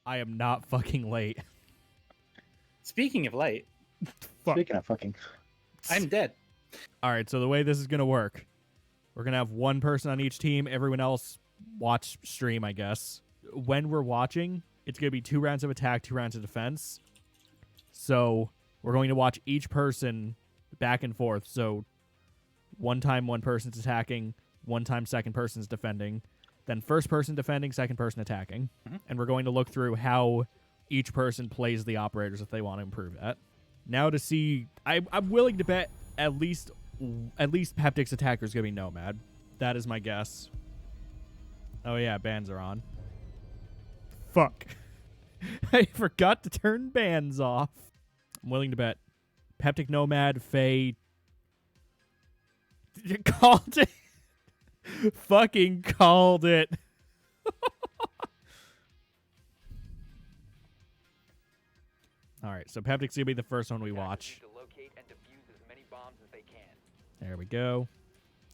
I am not fucking late. Speaking of late, Speaking of fucking, I'm dead. All right, so the way this is going to work, we're going to have one person on each team. Everyone else watch stream, I guess. When we're watching, it's going to be 2 rounds of attack, 2 rounds of defense. So we're going to watch each person back and forth. So one time one person's attacking, one time second person's defending, then first person defending, second person attacking. And we're going to look through how each person plays the operators if they want to improve that. Now to see, I'm willing to bet at least Peptic's attacker is going to be Nomad. That is my guess. Oh yeah, bans are on. Fuck. I forgot to turn bans off. I'm willing to bet Peptic, Nomad, Faye. Called it. Fucking called it. All right, so Peptic's going to be the first one we watch. There we go.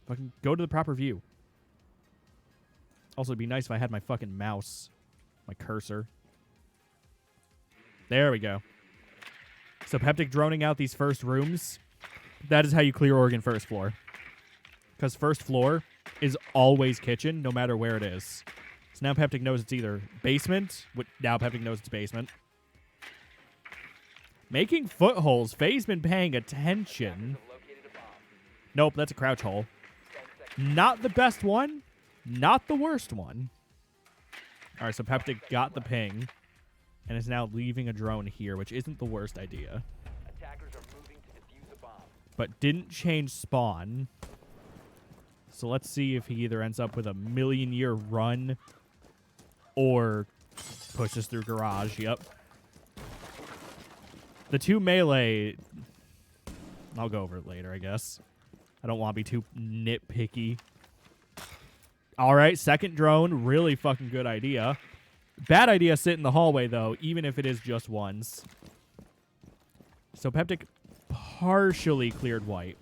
Fucking go to the proper view. Also, it'd be nice if I had my fucking mouse, my cursor. There we go. So Peptic droning out these first rooms. That is how you clear Oregon first floor. Because first floor is always kitchen, no matter where it is. So now Peptic knows it's either basement. Now Peptic knows it's basement. Making footholes. Faye's been paying attention. Nope, that's a crouch hole. Not the best one. Not the worst one. All right, so Peptic got the ping and is now leaving a drone here, which isn't the worst idea. But didn't change spawn. So let's see if he either ends up with a million-year run or pushes through garage. Yep. The 2 melee, I'll go over it later, I guess. I don't want to be too nitpicky. All right, second drone, really fucking good idea. Bad idea sit in the hallway, though, even if it is just ones. So Peptic partially cleared white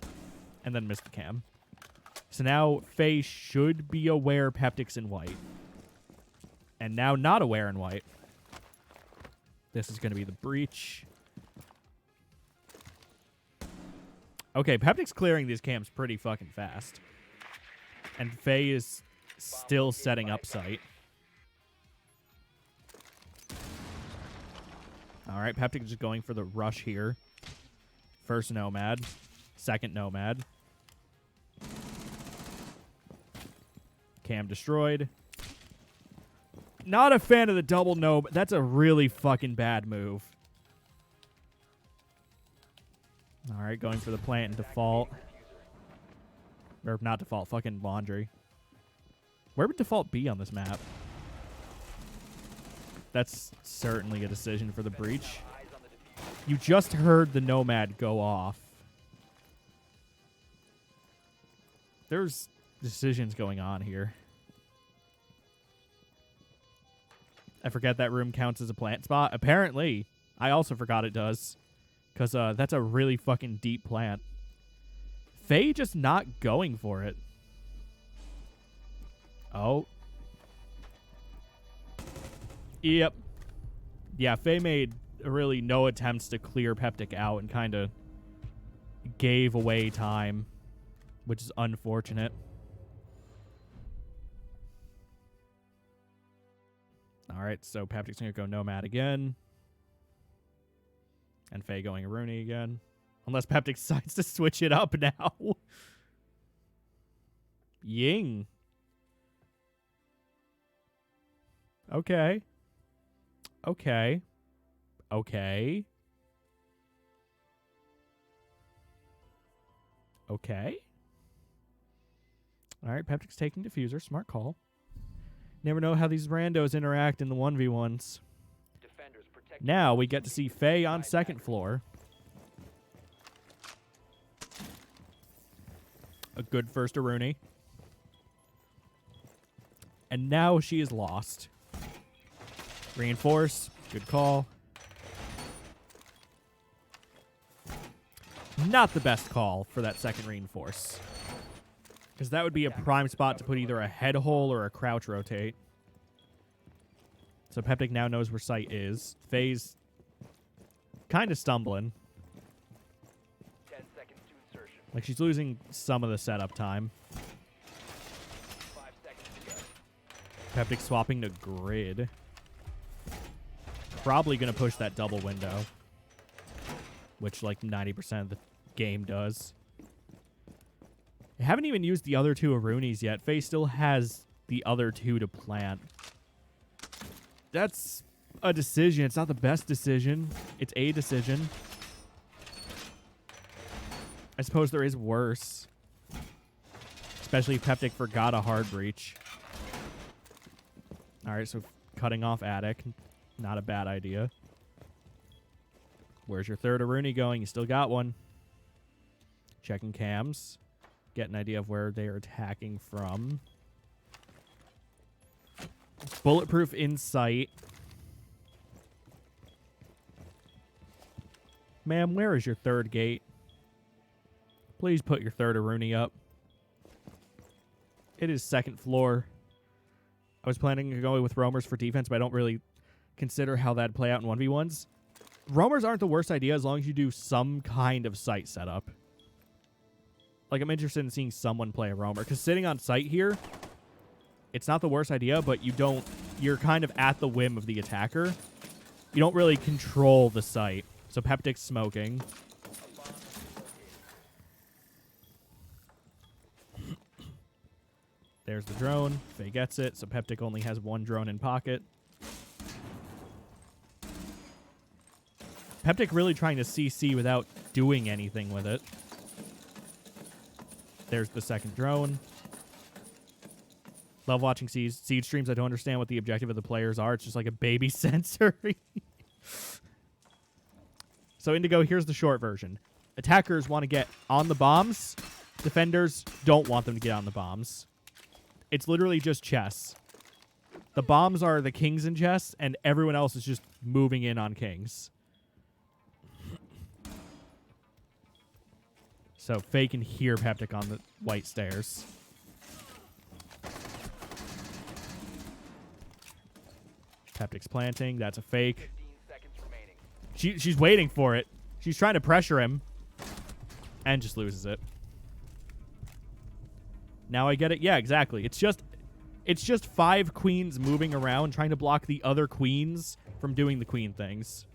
and then missed the cam. So now Faye should be aware Peptic's in white. And now not aware in white. This is going to be the breach. Okay, Peptic's clearing these cams pretty fucking fast. And Faye is still setting up site. All right, Peptic is just going for the rush here. First Nomad. Second Nomad. Cam destroyed. Not a fan of the double no, but that's a really fucking bad move. All right, going for the plant and default. Or not default, fucking laundry. Where would default be on this map? That's certainly a decision for the breach. You just heard the Nomad go off. There's decisions going on here. I forget that room counts as a plant spot. Apparently, I also forgot it does. Because that's a really fucking deep plant. Faye just not going for it. Oh. Yep. Yeah, Faye made really no attempts to clear Peptic out and kind of gave away time, which is unfortunate. All right, so Peptic's going to go Nomad again. And Faye going Rooney again. Unless Peptic decides to switch it up now. Ying. Okay. Okay. Okay. Okay. All right, Peptic's taking diffuser. Smart call. Never know how these randos interact in the 1v1s. Now we get to see Faye on second floor. A good first to Rooney. And now she is lost. Reinforce. Good call. Not the best call for that second reinforce. Because that would be a prime spot to put either a head hole or a crouch rotate. So Peptic now knows where site is. Faye's kind of stumbling. 10 seconds to insertion. Like, she's losing some of the setup time. 5 seconds to go. Peptic swapping to grid. Probably going to push that double window. Which, like, 90% of the game does. I haven't even used the other two Arunis yet. Faye still has the other two to plant. That's a decision. It's not the best decision. It's a decision. I suppose there is worse. Especially if Peptic forgot a hard breach. Alright, so cutting off attic. Not a bad idea. Where's your third Aruni going? You still got one. Checking cams. Get an idea of where they are attacking from. Bulletproof in sight. Ma'am, where is your third gate? Please put your third Aruni up. It is second floor. I was planning to go with roamers for defense, but I don't really consider how that'd play out in 1v1s. Roamers aren't the worst idea as long as you do some kind of site setup. Like, I'm interested in seeing someone play a roamer, because sitting on site here, it's not the worst idea, but you're kind of at the whim of the attacker. You don't really control the site. So Peptic's smoking. There's the drone. Faye gets it, so Peptic only has one drone in pocket. Peptic really trying to CC without doing anything with it. There's the second drone. Love watching Siege streams. I don't understand what the objective of the players are. It's just like a baby sensor. So Indigo, here's the short version. Attackers want to get on the bombs. Defenders don't want them to get on the bombs. It's literally just chess. The bombs are the kings in chess, and everyone else is just moving in on kings. So Faye can hear Peptic on the white stairs. Peptic's planting. That's a fake. 15 seconds remaining. She's waiting for it. She's trying to pressure him. And just loses it. Now I get it. Yeah, exactly. It's just 5 queens moving around trying to block the other queens from doing the queen things.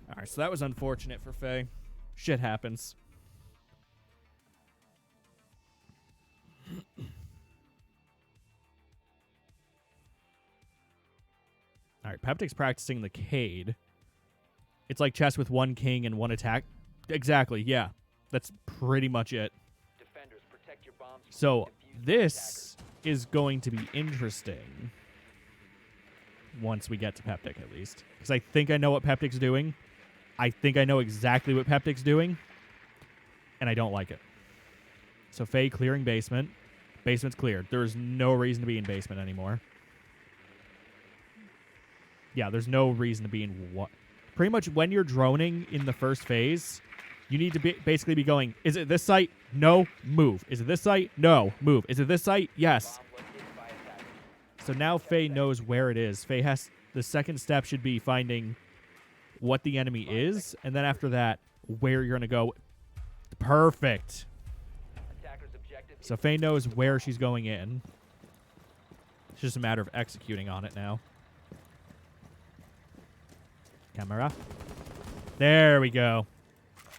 Alright, so that was unfortunate for Faye. Shit happens. Alright, Peptic's practicing the Cade. It's like chess with one king and one attack. Exactly, yeah. That's pretty much it. Defenders, protect your bombs. So this is going to be interesting. Once we get to Peptic, at least. Because I think I know what Peptic's doing. I think I know exactly what Peptic's doing. And I don't like it. So Faye clearing basement. Basement's cleared. There's no reason to be in basement anymore. Yeah, there's no reason to be in what. Pretty much when you're droning in the first phase, you need to basically be going, is it this site? No, move. Is it this site? No, move. Is it this site? Yes. So now Faye knows where it is. Faye has, the second step should be finding what the enemy is, and then after that, where you're going to go. Perfect. So Faye knows where she's going in. It's just a matter of executing on it now. Camera. There we go.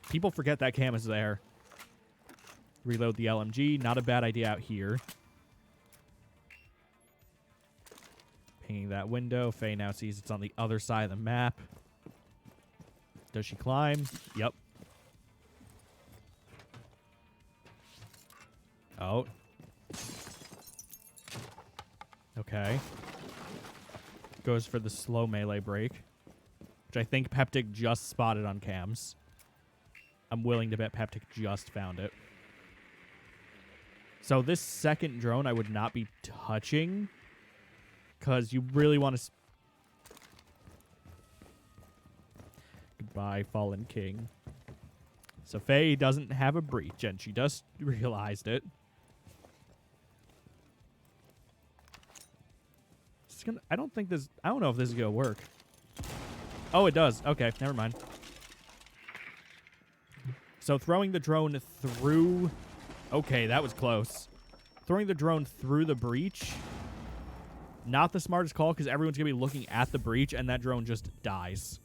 People forget that cam is there. Reload the LMG. Not a bad idea out here. Pinging that window. Faye now sees it's on the other side of the map. Does she climb? Yep. Oh. Okay. Goes for the slow melee break, which I think Peptic just spotted on cams. I'm willing to bet Peptic just found it. So this second drone I would not be touching, because you really want to... Goodbye, Fallen King. So Faye doesn't have a breach, and she just realized it. It's gonna. I don't think this. I don't know if this is gonna work. Oh, it does. Okay, never mind. So throwing the drone through. Okay, that was close. Throwing the drone through the breach. Not the smartest call because everyone's gonna be looking at the breach and that drone just dies.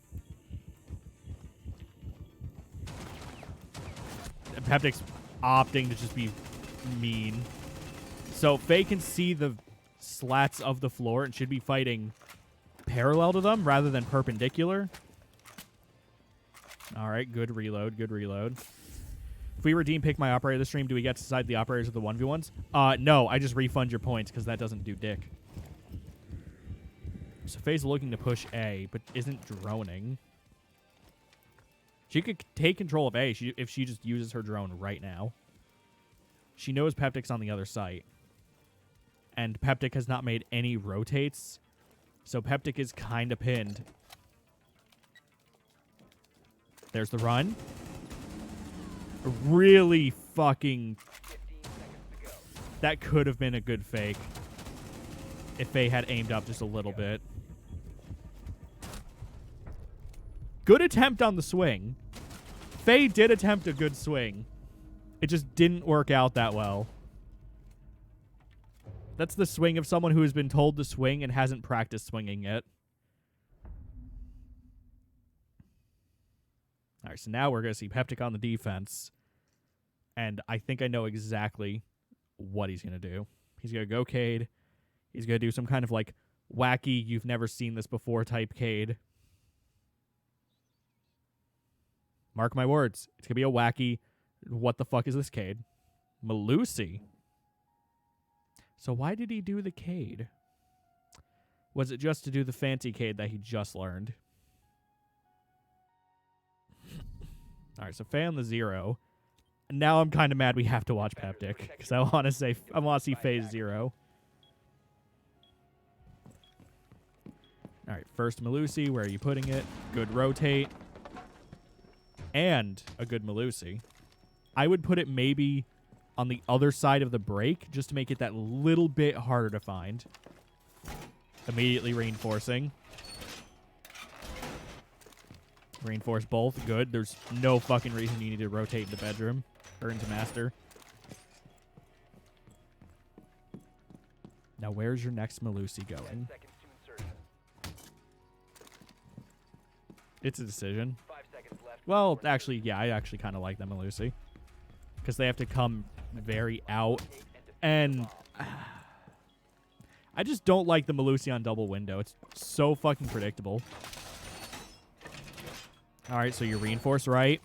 Peptic's opting to just be mean. So Faye can see the slats of the floor and should be fighting parallel to them rather than perpendicular. All right, good reload, good reload. If we redeem pick my operator this stream, do we get to decide the operators of the 1v1s? No, I just refund your points because that doesn't do dick. So Faye's looking to push A, but isn't droning. She could take control of A if she just uses her drone right now. She knows Peptic's on the other site. And Peptic has not made any rotates. So Peptic is kind of pinned. There's the run. Really fucking... 15 seconds to go. That could have been a good fake. If Faye had aimed up just a little bit. Good attempt on the swing. Faye did attempt a good swing. It just didn't work out that well. That's the swing of someone who has been told to swing and hasn't practiced swinging yet. All right, so now we're going to see Peptic on the defense. And I think I know exactly what he's going to do. He's going to go Cade. He's going to do some kind of like wacky, you've never seen this before type Cade. Mark my words. It's going to be a wacky, what the fuck is this Cade? Malusi. So why did he do the Cade? Was it just to do the fancy Cade that he just learned? All right, so Faye on the 0. Now I'm kind of mad we have to watch Peptic because I want to see Faye's 0. All right, first Malusi, where are you putting it? Good rotate. And a good Malusi. I would put it maybe on the other side of the break just to make it that little bit harder to find. Immediately reinforcing. Reinforce both. Good. There's no fucking reason you need to rotate into bedroom or into master. Now, where's your next Malusi 10 going? seconds to insertion. It's a decision. 5 seconds left. Well, before actually, yeah, I actually kind of like them Malusi. Because they have to come very out. insertion. Locate And defend the bomb. I just don't like the Malusi on double window. It's so fucking predictable. All right, so you reinforce right.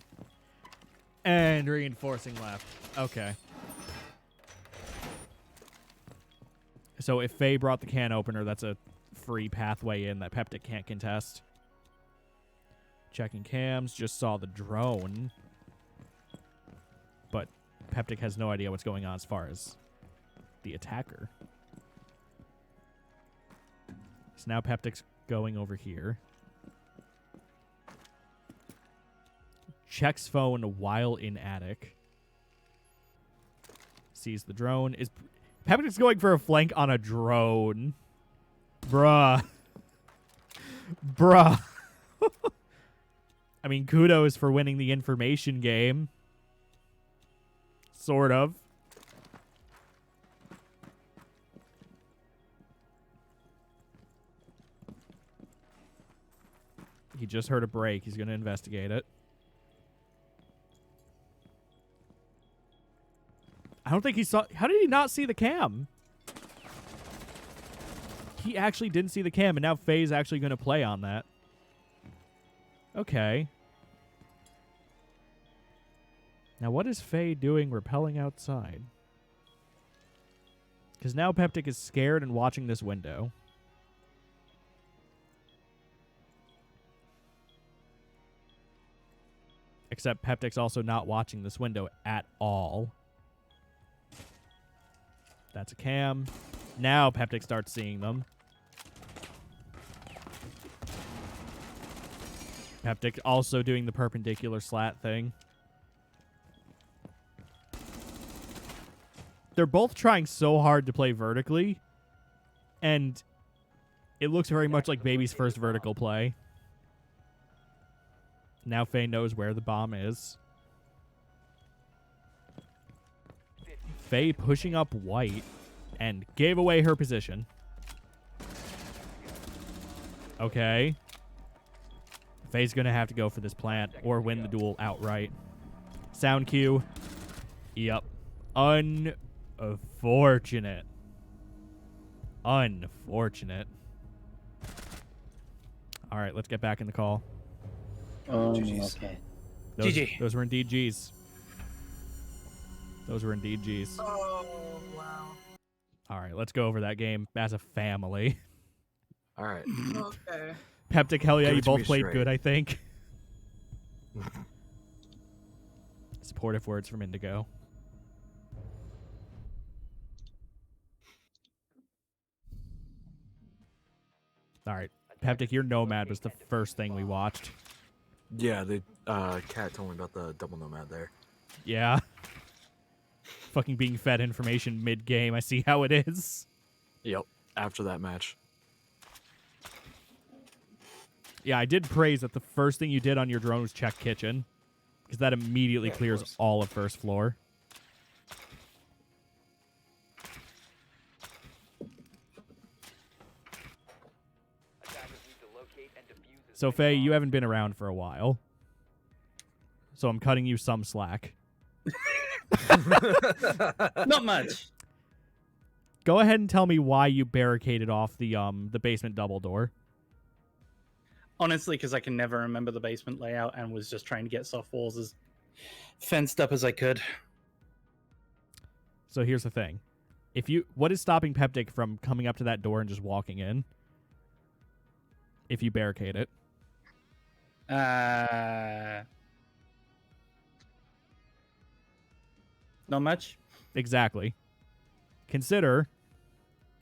And reinforcing left. Okay. So if Faye brought the can opener, that's a free pathway in that Peptic can't contest. Checking cams. Just saw the drone. But Peptic has no idea what's going on as far as the attacker. So now Peptic's going over here. Checks phone while in attic. Sees the drone. Peptic's going for a flank on a drone. Bruh. Bruh. I mean, kudos for winning the information game. Sort of. He just heard a break. He's going to investigate it. I don't think he saw... How did he not see the cam? He actually didn't see the cam, and now Faye's actually going to play on that. Okay. Now, what is Faye doing rappelling outside? Because now Peptic is scared and watching this window. Except Peptic's also not watching this window at all. That's a cam. Now Peptic starts seeing them. Peptic also doing the perpendicular slat thing. They're both trying so hard to play vertically. And It looks very much like Baby's first vertical play. Now Faye knows where the bomb is. Faye pushing up white and gave away her position. Okay. Faye's going to have to go for this plant or win the duel outright. Sound cue. Yep. Unfortunate. Unfortunate. All right, let's get back in the call. GG's. Okay. Those, GG. those were indeed G's. Those were indeed G's. Oh, wow. All right, let's go over that game as a family. All right. Okay. Peptic, hell yeah, Give you it to both me played straight. good, I think. Supportive words from Indigo. All right, Peptic, your Nomad was the first thing we watched. Yeah, the cat told me about the double nomad there. Yeah. Fucking being fed information mid-game. I see how it is. Yep. After that match. Yeah, I did praise that the first thing you did on your drone was check kitchen. Because that immediately Yeah, of clears course. all of first floor. Attackers need to locate and defuse as So, many Faye, you bombs haven't been around for a while. So I'm cutting you some slack. Not much. Go ahead and tell me why you barricaded off the basement double door. Honestly, because I can never remember the basement layout and was just trying to get soft walls as fenced up as I could. So here's the thing. What is stopping Peptic from coming up to that door and just walking in? If you barricade it. Not much. Exactly. Consider...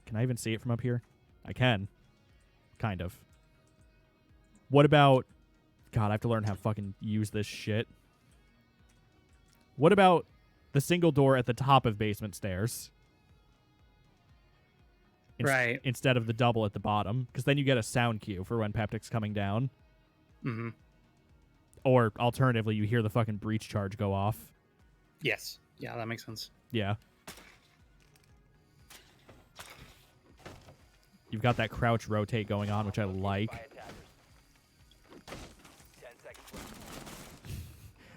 Can I even see it from up here? I can. Kind of. What about... God, I have to learn how to fucking use this shit. What about the single door at the top of basement stairs? Right. Instead of the double at the bottom. Because then you get a sound cue for when Peptic's coming down. Mm-hmm. Or alternatively, you hear the fucking breach charge go off. Yes. Yeah, that makes sense. Yeah. You've got that crouch rotate going on, which I like. by attackers. 10 seconds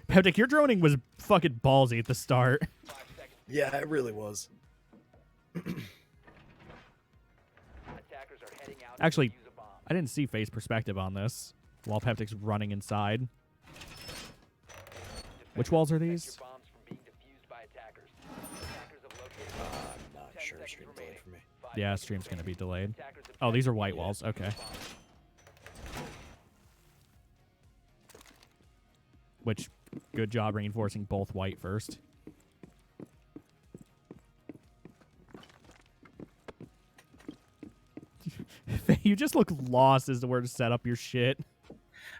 left. Peptic, your droning was fucking ballsy at the start. 5 seconds. Yeah, it really was. Attackers are heading out Actually, to defuse a bomb. I didn't see Faye's perspective on this while Peptic's running inside. Which walls are Defenders, these? protect your bombs from being defused by attackers. Attackers have located a bomb. I'm not 10 sure. seconds Stream remaining. delayed for me. 5 Yeah, seconds stream's going to be remaining. delayed. Attackers have Oh, these are planted white the walls. Okay. bomb. Which, good job reinforcing both white first. Faye, you just look lost as to where to set up your shit.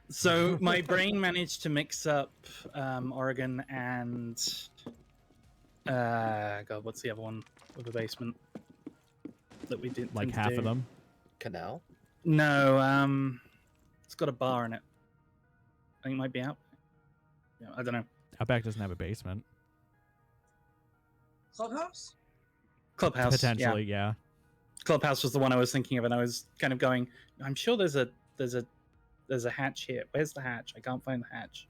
So my brain managed to mix up Oregon and God, what's the other one with the basement that we did? Like half of them. Canal? No, it's got a bar in it. I think it might be out. Yeah, I don't know. Outback doesn't have a basement. Clubhouse? Clubhouse. Potentially, Yeah. yeah. Clubhouse was the one I was thinking of, and I was kind of going. I'm sure there's a hatch here. Where's the hatch? I can't find the hatch.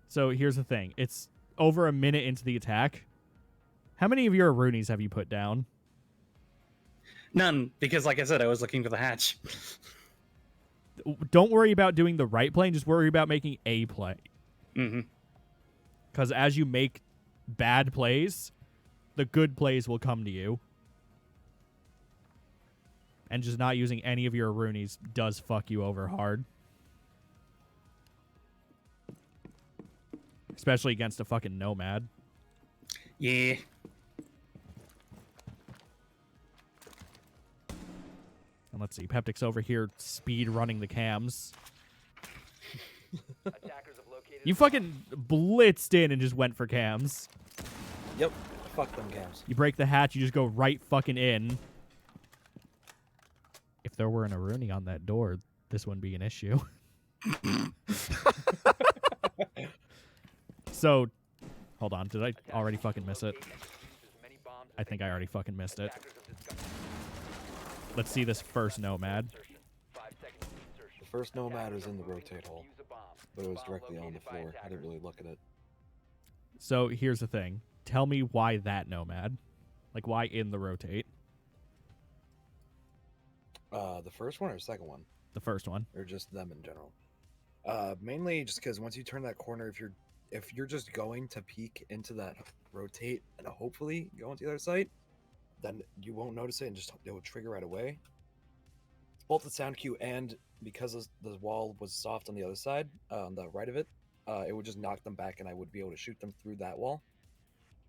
So here's the thing. It's over a minute into the attack. How many of your Roonies have you put down? None, because like I said, I was looking for the hatch. Don't worry about doing the right play. Just worry about making a play. Mm-hmm. Because as you make bad plays, the good plays will come to you. And just not using any of your Roonies does fuck you over hard. Especially against a fucking Nomad. Yeah. And let's see, Peptic's over here speed running the cams. Attackers have located You a bomb. fucking blitzed in and just went for cams. Yep. Fuck them cams. You break the hatch, you just go right fucking in. there weren't a Rooney on that door, this wouldn't be an issue. So, hold on. Did I already fucking miss it? I think I already fucking missed it. Let's see this first nomad. The first nomad was in the rotate hole, but it was directly on the floor. I didn't really look at it. So here's the thing. Tell me why that nomad. Like, why in the rotate? The first one or second one? The first one. Or just them in general? Mainly just because once you turn that corner, if you're just going to peek into that rotate and hopefully go into the other side, then you won't notice it and just it will trigger right away. Both the sound cue and because the wall was soft on the other side, on the right of it, it would just knock them back and I would be able to shoot them through that wall.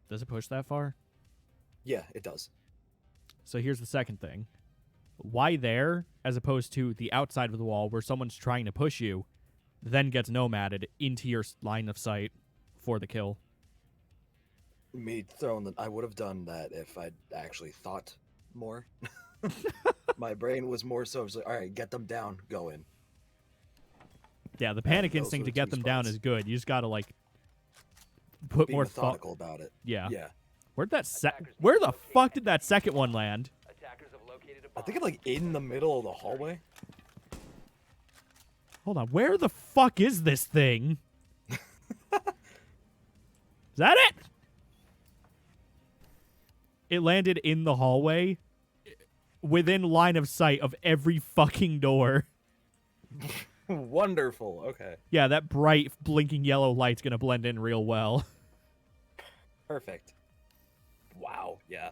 Does it push that far? Yeah, it does. So here's the second thing. Why there, as opposed to the outside of the wall where someone's trying to push you, then gets nomaded into your line of sight for the kill? I would have done that if I'd actually thought more. My brain was more so like, all right, get them down, go in. Yeah, the panic those instinct were to the get two them down spots. is good. You just gotta like put Be more thought. methodical about it. Yeah. Yeah. Where the fuck did that second one land? I think it's like in the middle of the hallway. Hold on. Where the fuck is this thing? Is that it? It landed in the hallway within line of sight of every fucking door. Wonderful. Okay. Yeah, that bright blinking yellow light's gonna blend in real well. Perfect. Wow. Yeah.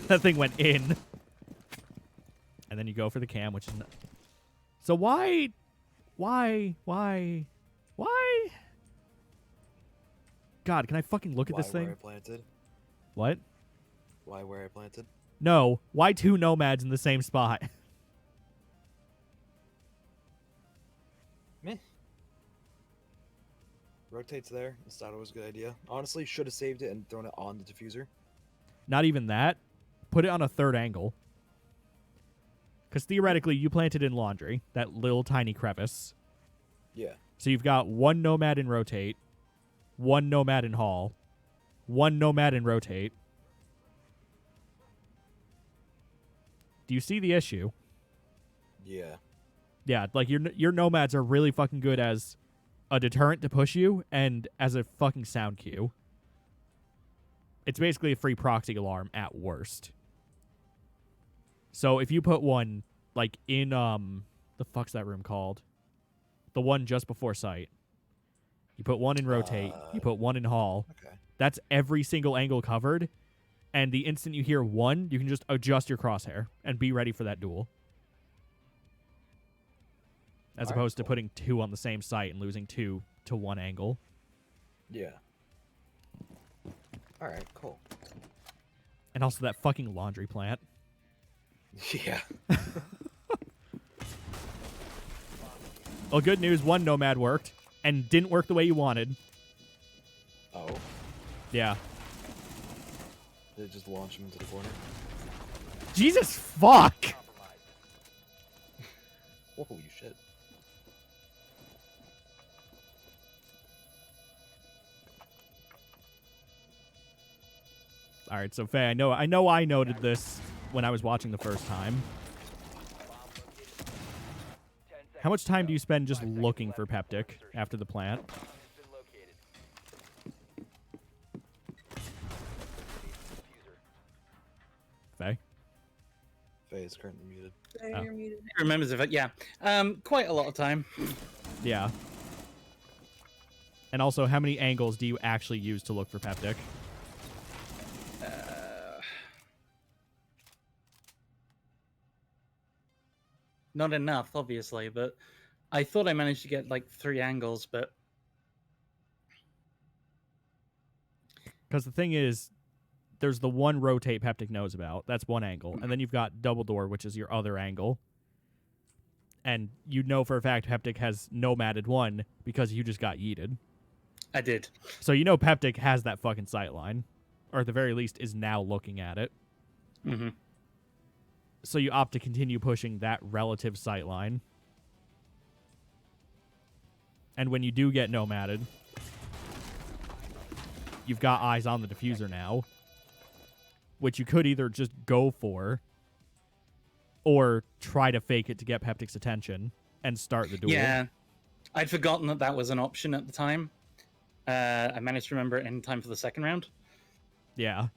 That thing went in. And then you go for the cam, which is so why? God, can I fucking look at this Where thing? I planted? What? Why where I planted? No. Why two nomads in the same spot? Meh. Rotates there. I thought it was a good idea. Honestly, should have saved it and thrown it on the diffuser. Not even that. Put it on a third angle. Because theoretically, you planted in laundry, that little tiny crevice. Yeah. So you've got one nomad in rotate, one nomad in hall, one nomad in rotate. Do you see the issue? Yeah. Yeah, like your nomads are really fucking good as a deterrent to push you and as a fucking sound cue. It's basically a free proxy alarm at worst. So if you put one like in the fuck's that room called? The one just before sight. You put one in rotate, you put one in hall. Okay. That's every single angle covered. And the instant you hear one, you can just adjust your crosshair and be ready for that duel. As Alright, opposed to cool. putting two on the same site and losing two to one angle. Yeah. All right. Cool. And also that fucking laundry plant. Yeah. Well, good news, one nomad worked and didn't work the way you wanted. Oh. Yeah. Did it just launch him into the corner? Jesus fuck! Holy shit. All right, so Faye, I know I noted this when I was watching the first time. How much time do you spend just looking for Peptic after the plant? Faye? Faye is currently muted. Oh. You're muted. Remembers of it, yeah. Quite a lot of time. Yeah. And also, how many angles do you actually use to look for Peptic? Not enough, obviously, but I thought I managed to get like 3 angles, but Because the thing is, there's the one rotate Peptic knows about. That's one angle. And then you've got double door, which is your other angle. And you know for a fact Peptic has nomaded one because you just got yeeted. I did. So you know Peptic has that fucking sight line. Or at the very least is now looking at it. Mm-hmm. So you opt to continue pushing that relative sight line. And when you do get nomaded, you've got eyes on the diffuser now, which you could either just go for or try to fake it to get Peptic's attention and start the duel. Yeah, I'd forgotten that that was an option at the time. I managed to remember it in time for the second round. Yeah.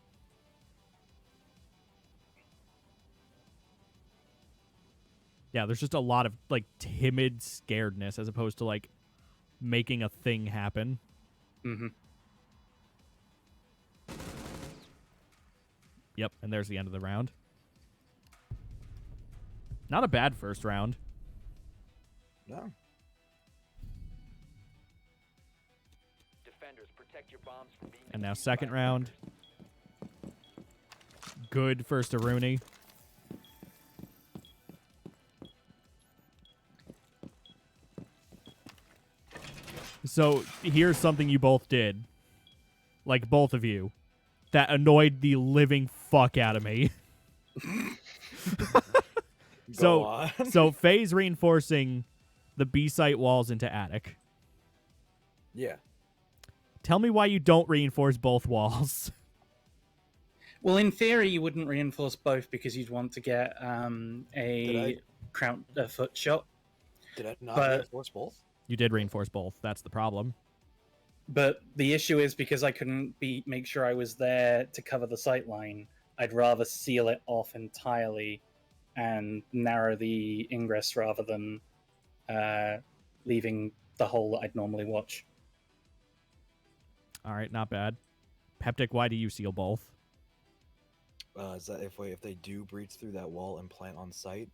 Yeah, there's just a lot of, like, timid scaredness as opposed to, like, making a thing happen. Mm-hmm. Yep, and there's the end of the round. Not a bad first round. No. Defenders, protect your bombs from being And now defused second by round. Good first Aruni. So here's something you both did. Like, both of you. That annoyed the living fuck out of me. Go on. So Faye's reinforcing the B-site walls into attic. Yeah. Tell me why you don't reinforce both walls. Well, in theory, you wouldn't reinforce both because you'd want to get Did a foot shot. Did I not But- reinforce both? You did reinforce both. That's the problem. But the issue is because I couldn't make sure I was there to cover the sight line, I'd rather seal it off entirely and narrow the ingress rather than leaving the hole that I'd normally watch. All right, not bad. Peptic, why do you seal both? Is that if they do breach through that wall and plant on site,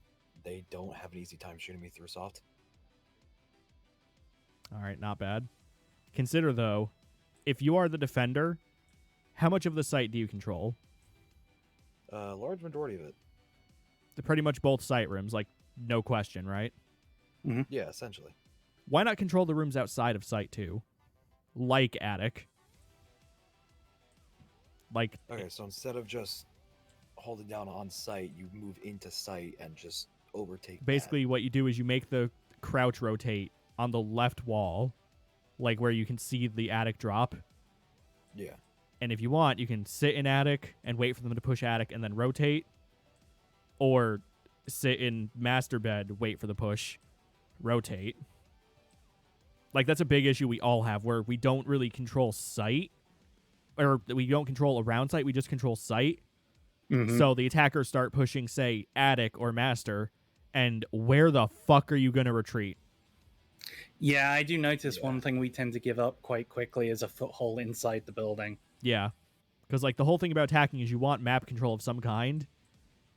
they don't have an easy time shooting me through soft. All right, not bad. Consider, though, if you are the defender, how much of the site do you control? Large majority of it. Pretty much both site rooms, like, no question, right? Yeah, essentially. Why not control the rooms outside of site, too? Like attic. Like, Okay, so instead of just holding down on site, you move into site and just overtake. basically what you do is you make the crouch rotate on the left wall, like where you can see the attic drop. That. Yeah. And if you want, you can sit in attic and wait for them to push attic and then rotate. Or sit in master bed, wait for the push, rotate. Like, that's a big issue we all have, where we don't really control sight. Or we don't control around sight, we just control sight. Mhm. So the attackers start pushing, say, attic or master, and where the fuck are you going to retreat? Yeah, I do notice Yeah. one thing we tend to give up quite quickly is a foothold inside the building. Yeah. Because, like, the whole thing about attacking is you want map control of some kind.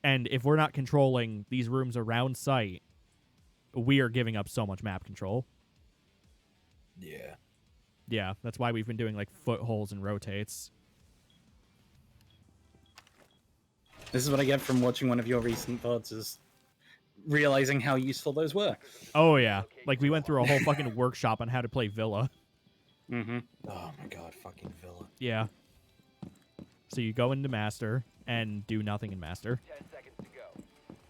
And if we're not controlling these rooms around site, we are giving up so much map control. Yeah. Yeah, that's why we've been doing, like, footholds and rotates. This is what I get from watching one of your recent VODs, is realizing how useful those were. Oh, yeah. Like, we went through a whole fucking workshop on how to play Villa. Mm-hmm. Oh my god, fucking Villa. Yeah. So you go into Master and do nothing in Master. 10 seconds to go.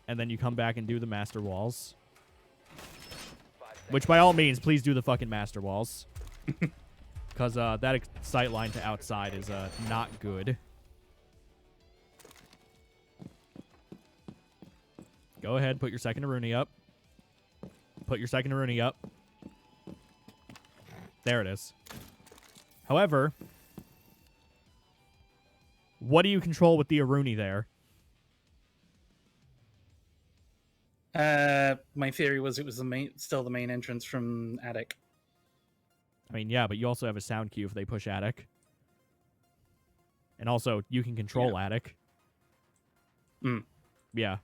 And then you come back and do the Master walls. 5 seconds. Which, by all means, please do the fucking Master walls. Because that sight line to outside is not good. Go ahead, put your second Aruni up. Put your second Aruni up. There it is. However, what do you control with the Aruni there? My theory was it was still the main entrance from attic. I mean, yeah, but you also have a sound cue if they push attic. And also, you can control attic. Mm. Yeah.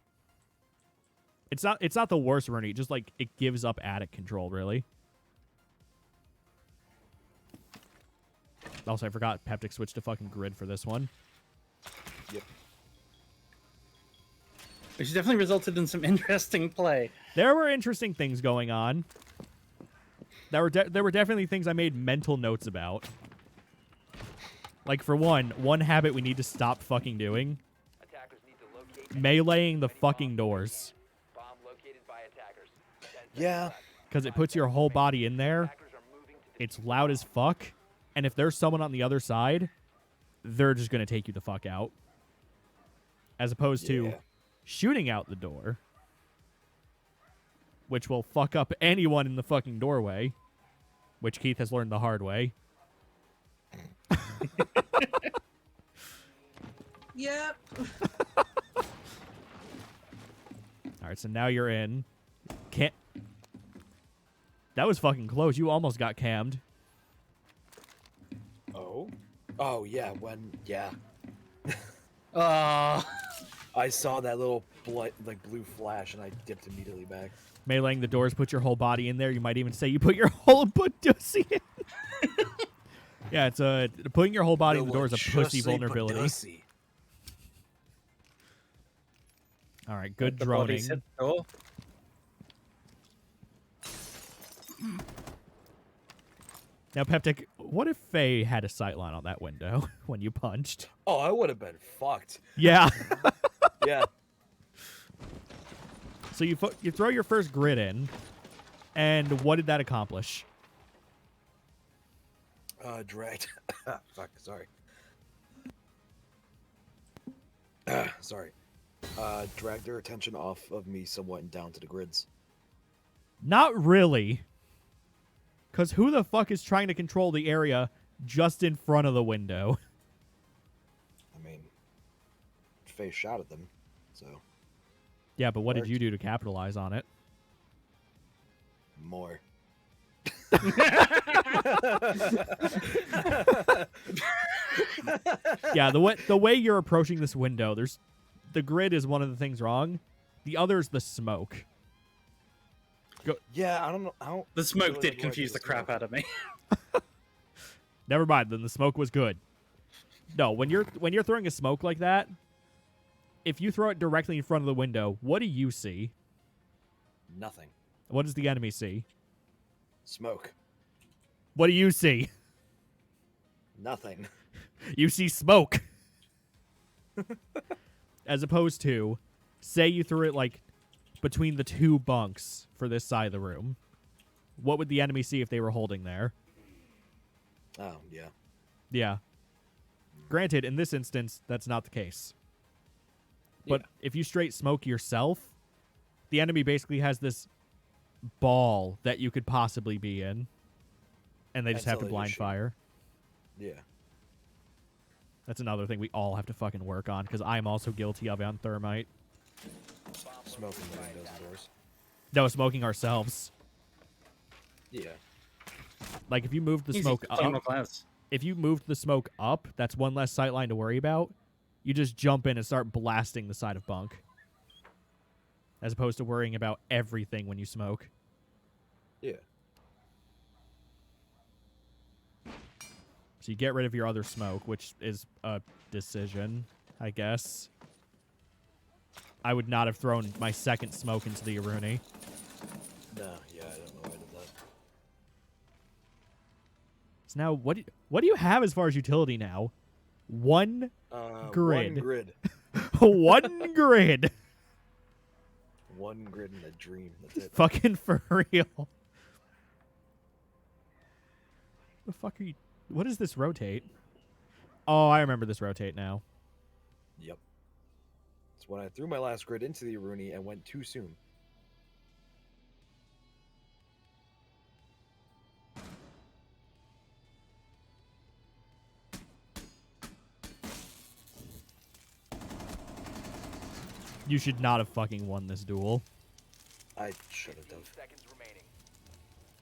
It's not the worst Aruni, just like it gives up attic control, really. Also, I forgot Peptic switched to fucking grid for this one. Yep. Which definitely resulted in some interesting play. There were interesting things going on. There were definitely things I made mental notes about. Like, for one habit we need to stop fucking doing Attackers need to locate meleeing the fucking doors. Bomb located by attackers. 10 seconds Yeah. left. Because it puts your whole body in there. Attackers are moving to It's loud as fuck. And if there's someone on the other side, they're just going to take you the fuck out. As opposed to Yeah. shooting out the door, which will fuck up anyone in the fucking doorway, which Keith has learned the hard way. Yep. All right, so now you're in. Can't. That was fucking close. You almost got cammed. Oh. Oh yeah. Yeah. Ah, I saw that little blue flash, and I dipped immediately back. Meleeing the doors, put your whole body in there. You might even say you put your whole pussy in. Yeah, it's putting your whole body in the door is a pussy vulnerability. Pussy. All right, good the droning. bodies hit the door. Now, Peptic, what if Faye had a sightline on that window when you punched? Oh, I would have been fucked. Yeah. Yeah. So you throw your first grid in, and what did that accomplish? Dragged. Fuck. Sorry. Sorry. Dragged their attention off of me somewhat and down to the grids. Not really. Because who the fuck is trying to control the area just in front of the window? I mean, Faye shot at them, so Yeah, but what did you do to capitalize on it? more. Yeah, the way you're approaching this window, the grid is one of the things wrong. The other is the smoke. Yeah, I don't know. The smoke really did like confuse the crap out of me. Never mind, then the smoke was good. No, when you're throwing a smoke like that, if you throw it directly in front of the window, what do you see? Nothing. What does the enemy see? Smoke. What do you see? Nothing. You see smoke. As opposed to, say you threw it like between the two bunks for this side of the room. What would the enemy see if they were holding there? Oh, yeah. Yeah. Granted, in this instance, that's not the case. But if you straight smoke yourself, the enemy basically has this ball that you could possibly be in. And they just have to Until they blind just shoot. fire. Yeah. That's another thing we all have to fucking work on, because I'm also guilty of it on Thermite. Smoking the windows and doors. No, smoking ourselves. Yeah. Like, if you moved the Easy, smoke thermal up, clouds. if you moved the smoke up, that's one less sight line to worry about. You just jump in and start blasting the side of bunk. As opposed to worrying about everything when you smoke. Yeah. So you get rid of your other smoke, which is a decision, I guess. I would not have thrown my second smoke into the Aruni. No, yeah, I don't know why I did that. So now, what do you have as far as utility now? One grid. One grid. One grid. One grid in a dream. That's it. Fucking for real. The fuck are you? What does this rotate? Oh, I remember this rotate now. Yep. It's when I threw my last grid into the Aruni and went too soon. You should not have fucking won this duel. I should have done. Seconds remaining.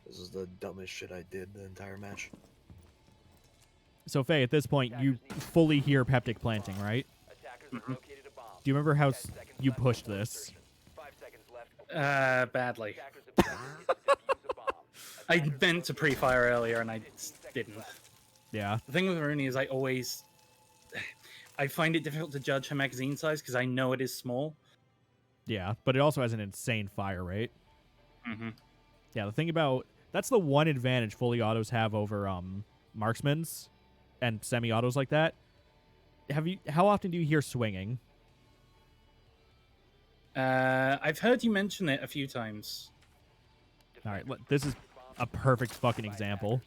This is the dumbest shit I did the entire match. So, Faye, at this point, you fully hear Peptic planting, right? Attackers have located a bomb. Do you remember how 10 seconds you left pushed before this? insertion. 5 seconds left. Badly. Attackers objective is to defuse a bomb. I Attackers meant to pre-fire earlier and I didn't. Yeah. The thing with Rooney is I find it difficult to judge her magazine size because I know it is small. Yeah, but it also has an insane fire rate. Mm-hmm. Yeah, the thing about... That's the one advantage fully autos have over marksmans and semi-autos like that. How often do you hear swinging? I've heard you mention it a few times. All right, this is a perfect fucking example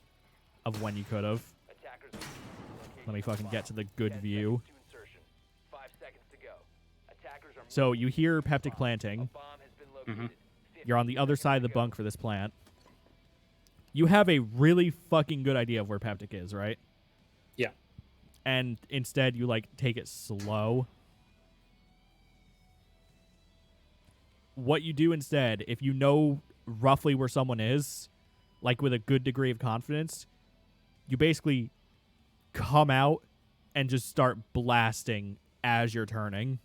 of when you could have. Attackers will locate Let me the fucking bomb. get to the good 10 view. seconds to insertion. 5 seconds to go. Attackers are So moving you to hear the Peptic bomb. planting. A bomb has been located. 15 You're on the other seconds side of to the go. bunk for this plant. You have a really fucking good idea of where Peptic is, right? Yeah. And instead you like take it slow. What you do instead, if you know roughly where someone is, like with a good degree of confidence, you basically come out and just start blasting as you're turning.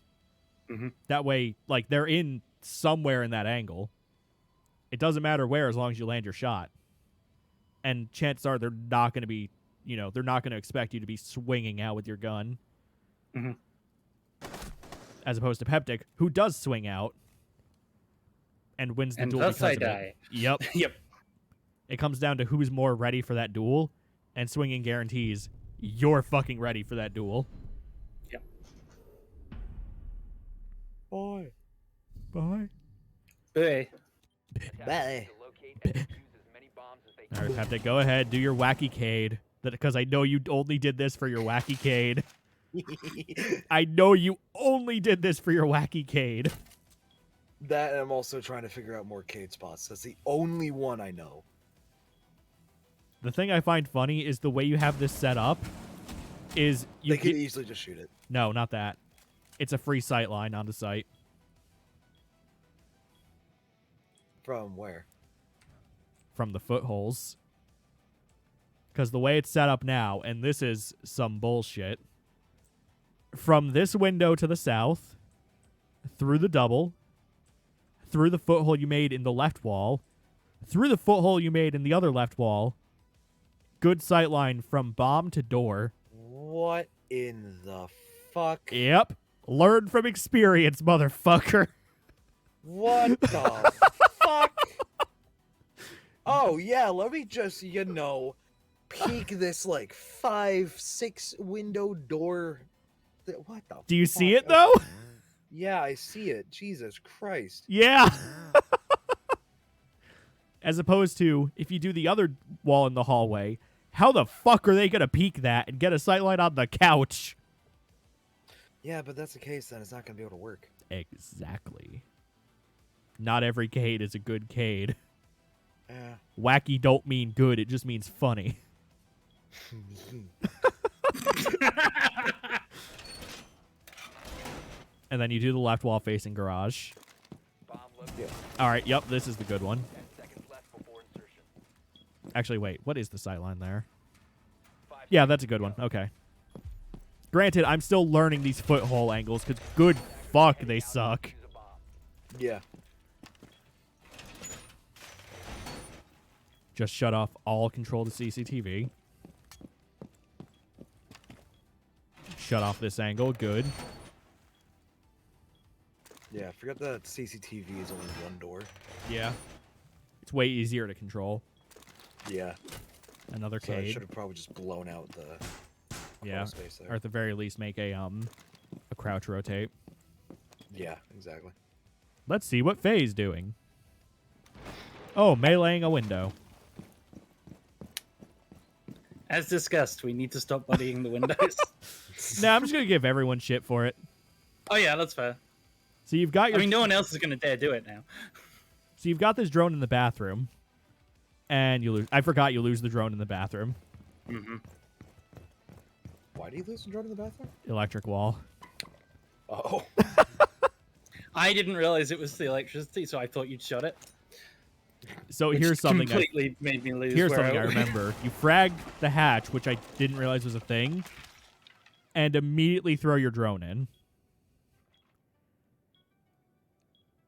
Mhm. That way, like, they're in somewhere in that angle. It doesn't matter where as long as you land your shot. And chances are they're not going to be, they're not going to expect you to be swinging out with your gun. Mhm. As opposed to Peptic, who does swing out and wins the And duel thus because I of die. it. Yep. Yep. It comes down to who's more ready for that duel, and swinging guarantees you're fucking ready for that duel. Yep. Boy. Bye. Hey. Attackers Bye. need to locate and defuse as many bombs as they All can. right, Peptic, go ahead. Do your wacky cade. Because I know you only did this for your wacky cade. I know you only did this for your wacky cade. That, and I'm also trying to figure out more Cade spots. That's the only one I know. The thing I find funny is the way you have this set up is you They could get- easily just shoot it. No, not that. It's a free sight line on the site. From where? From the footholes. Because the way it's set up now, and this is some bullshit, from this window to the south, through the double, through the foothole you made in the left wall, through the foothole you made in the other left wall, good sight line from bomb to door. What in the fuck? Yep. Learn from experience, motherfucker. What the fuck? Oh, yeah, let me just, peek this, 5-6 window door. What the Do you see fuck? it, though? Yeah, I see it. Jesus Christ. Yeah. As opposed to, if you do the other wall in the hallway, how the fuck are they going to peek that and get a sightline on the couch? Yeah, but that's the case, then it's not going to be able to work. Exactly. Not every cade is a good cade. Yeah. Wacky don't mean good, it just means funny. And then you do the left wall facing garage. Bomb located. All right, yep, this is the good one. 10 seconds left before insertion. Actually, wait, what is the sightline there? 5 Yeah, that's a good one. Okay. Granted, I'm still learning these foothole angles because good fuck, they suck. Use a bomb. Yeah. Just shut off all control to CCTV. Shut off this angle. Good. Yeah, forget that CCTV is only one door. Yeah. It's way easier to control. Yeah. Another So I cade. should have probably just blown out the Yeah. space there. Or at the very least make a crouch rotate. Yeah, exactly. Let's see what Faye's doing. Oh, meleeing a window. As discussed, we need to stop buddying the windows. Nah, I'm just gonna give everyone shit for it. Oh yeah, that's fair. So you've got your I mean, no one else is going to dare do it now. So you've got this drone in the bathroom, and you lose. I forgot you lose the drone in the bathroom. Mm-hmm. Why do you lose the drone in the bathroom? Electric wall. Oh. I didn't realize it was the electricity, so I thought you'd shot it. So Which here's something. completely made me lose. Here's where something I remember. You frag the hatch, which I didn't realize was a thing, and immediately throw your drone in.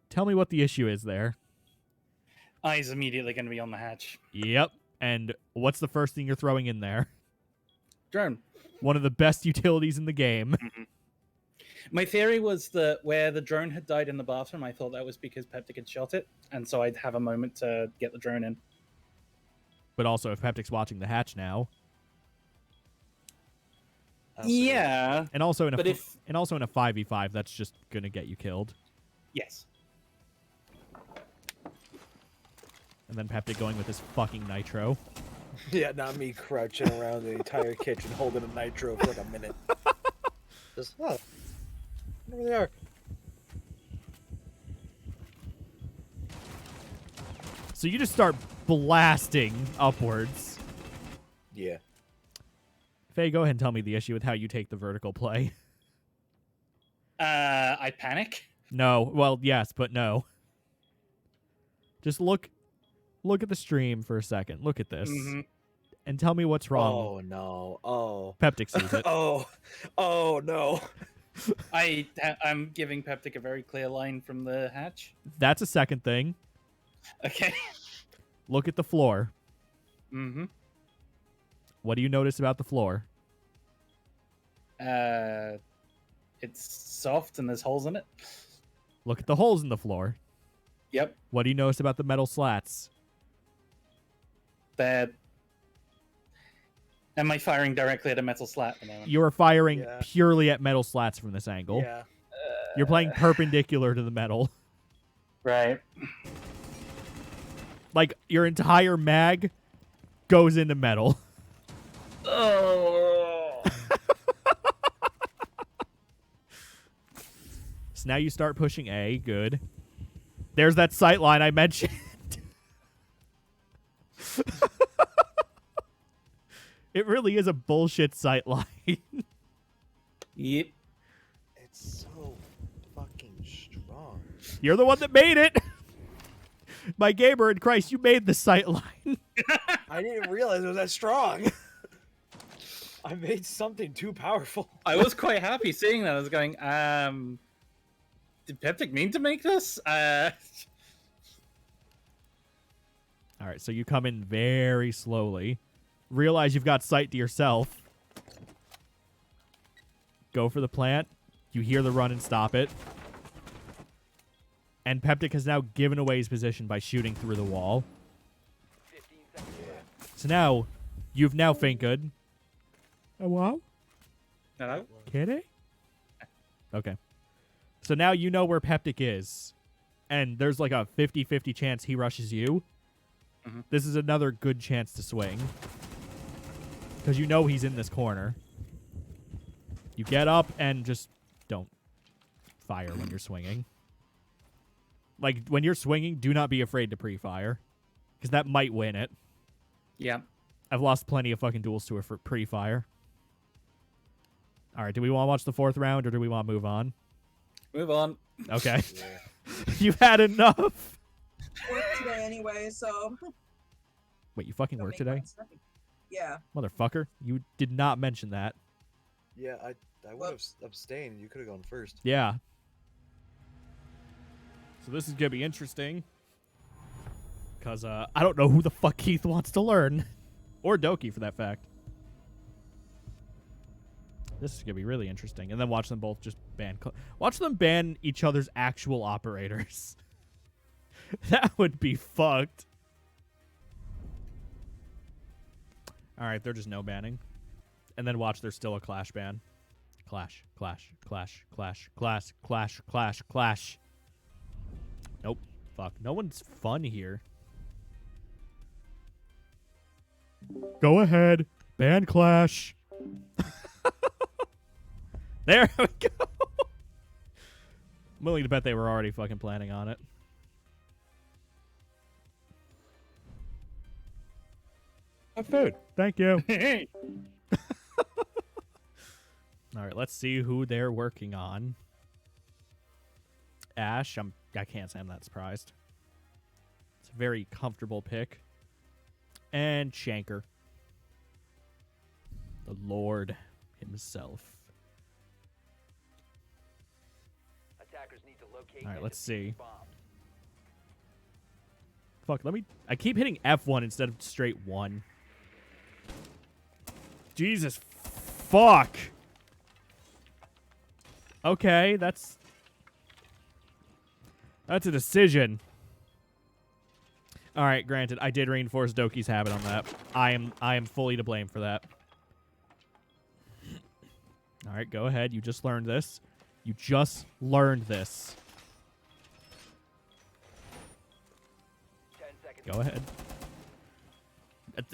Tell me what the issue is there. Eyes immediately going to be on the hatch. Yep. And what's the first thing you're throwing in there? Drone. One of the best utilities in the game. My theory was that where the drone had died in the bathroom, I thought that was because Peptic had shot it, and so I'd have a moment to get the drone in. But also, if Peptic's watching the hatch now, Yeah, and also in a but if and also in a 5v5, that's just gonna get you killed. Yes. And then Peptic going with his fucking nitro. Yeah, not me crouching around the entire kitchen holding a nitro for like a minute. Just, oh, I wonder where they are. So you just start blasting upwards. Yeah. Faye, go ahead and tell me the issue with how you take the vertical play. I panic. No. Well, yes, but no. Just look at the stream for a second. Look at this. Mm-hmm. And tell me what's wrong. Oh no. Oh. Peptic sees it. Oh. Oh no. I'm giving Peptic a very clear line from the hatch. That's a second thing. Okay. Look at the floor. Mm-hmm. What do you notice about the floor? It's soft and there's holes in it. Look at the holes in the floor. Yep. What do you notice about the metal slats? That. Am I firing directly at a metal slat at the moment? You are firing Yeah. purely at metal slats from this angle. Yeah. You're playing perpendicular to the metal. Right. Like, your entire mag goes into metal. Oh. So now you start pushing A. Good. There's that sight line I mentioned. It really is a bullshit sight line. Yep. It's so fucking strong. You're the one that made it. My gamer in Christ, you made the sight line. I didn't realize it was that strong. I made something too powerful. I was quite happy seeing that. I was going, did Peptic mean to make this? All right, so you come in very slowly. Realize you've got sight to yourself. Go for the plant. You hear the run and stop it. And Peptic has now given away his position by shooting through the wall. 15 seconds left. So now, you've now finkered. Oh, wow. Hello? Kitty? Okay. So now you know where Peptic is. And there's like a 50-50 chance he rushes you. Mhm. This is another good chance to swing. Because you know he's in this corner. You get up and just don't fire when you're swinging. Like, when you're swinging, do not be afraid to pre-fire. Because that might win it. Yeah. I've lost plenty of fucking duels to a pre-fire. All right, do we want to watch the fourth round or do we want to move on? Move on. Okay. Yeah. You've had enough. Work today anyway, so. Wait, you fucking don't work make today? much sense. Yeah. Motherfucker. You did not mention that. Yeah, I would have abstained. You could have gone first. Yeah. So this is going to be interesting. Because I don't know who the fuck Keith wants to learn. Or Dokki, for that fact. This is going to be really interesting. And then watch them both just ban... Watch them ban each other's actual operators. That would be fucked. Alright, they're just no banning. And then watch, there's still a clash ban. Clash, clash, clash, clash, clash, clash, clash, clash. Nope. Fuck. No one's fun here. Go ahead. Ban clash. There we go. I'm willing to bet they were already fucking planning on it. Have food. Thank you. All right, let's see who they're working on. Ash, I can't say I'm that surprised. It's a very comfortable pick. And Shanker. The Lord himself. Attackers need to locate. All right, and let's defuse see. bombs. Fuck, I keep hitting F1 instead of straight 1. Jesus fuck. Okay, that's a decision. All right, granted, I did reinforce Dokki's habit on that. I am fully to blame for that. All right, go ahead. You just learned this. You just learned this. Go ahead.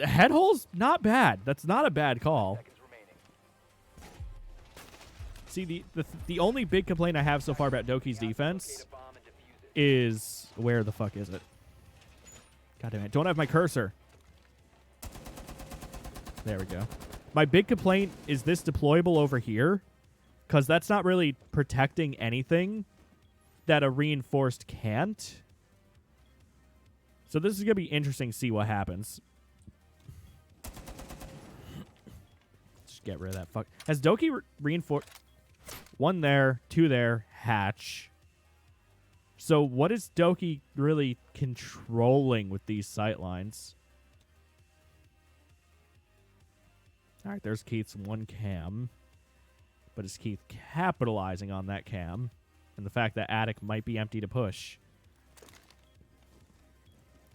Head hole's not bad. That's not a bad call. Seconds remaining. See, the only big complaint I have so far about Dokki's defense Locate a bomb and defuse it. is... Where the fuck is it? God damn it. Don't have my cursor. There we go. My big complaint is this deployable over here, because that's not really protecting anything that a reinforced can't. So this is going to be interesting to see what happens. Just get rid of that fuck. Has Dokki reinforced... 1 there, 2 there, hatch. So what is Dokki really controlling with these sightlines? All right, there's Keith's 1 cam. But is Keith capitalizing on that cam? And the fact that attic might be empty to push.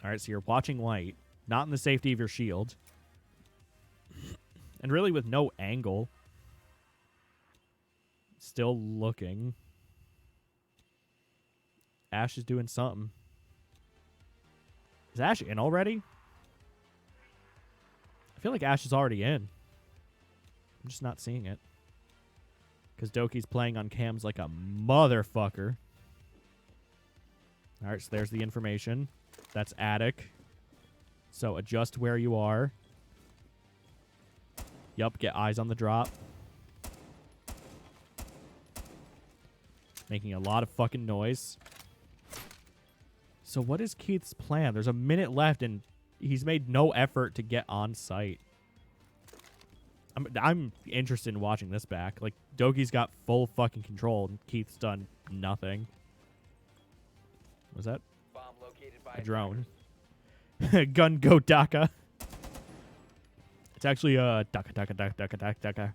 All right, so you're watching light. Not in the safety of your shield. And really with no angle. Still looking. Ash is doing something. Is Ash in already? I feel like Ash is already in. I'm just not seeing it. Because Dokki's playing on cams like a motherfucker. Alright, so there's the information. That's attic. So adjust where you are. Yup, get eyes on the drop. Making a lot of fucking noise. So what is Keith's plan? There's a minute left and he's made no effort to get on site. I'm interested in watching this back. Like, Dokki's got full fucking control and Keith's done nothing. Was that Bomb located by a drone? Gun go Daka. It's actually Daka.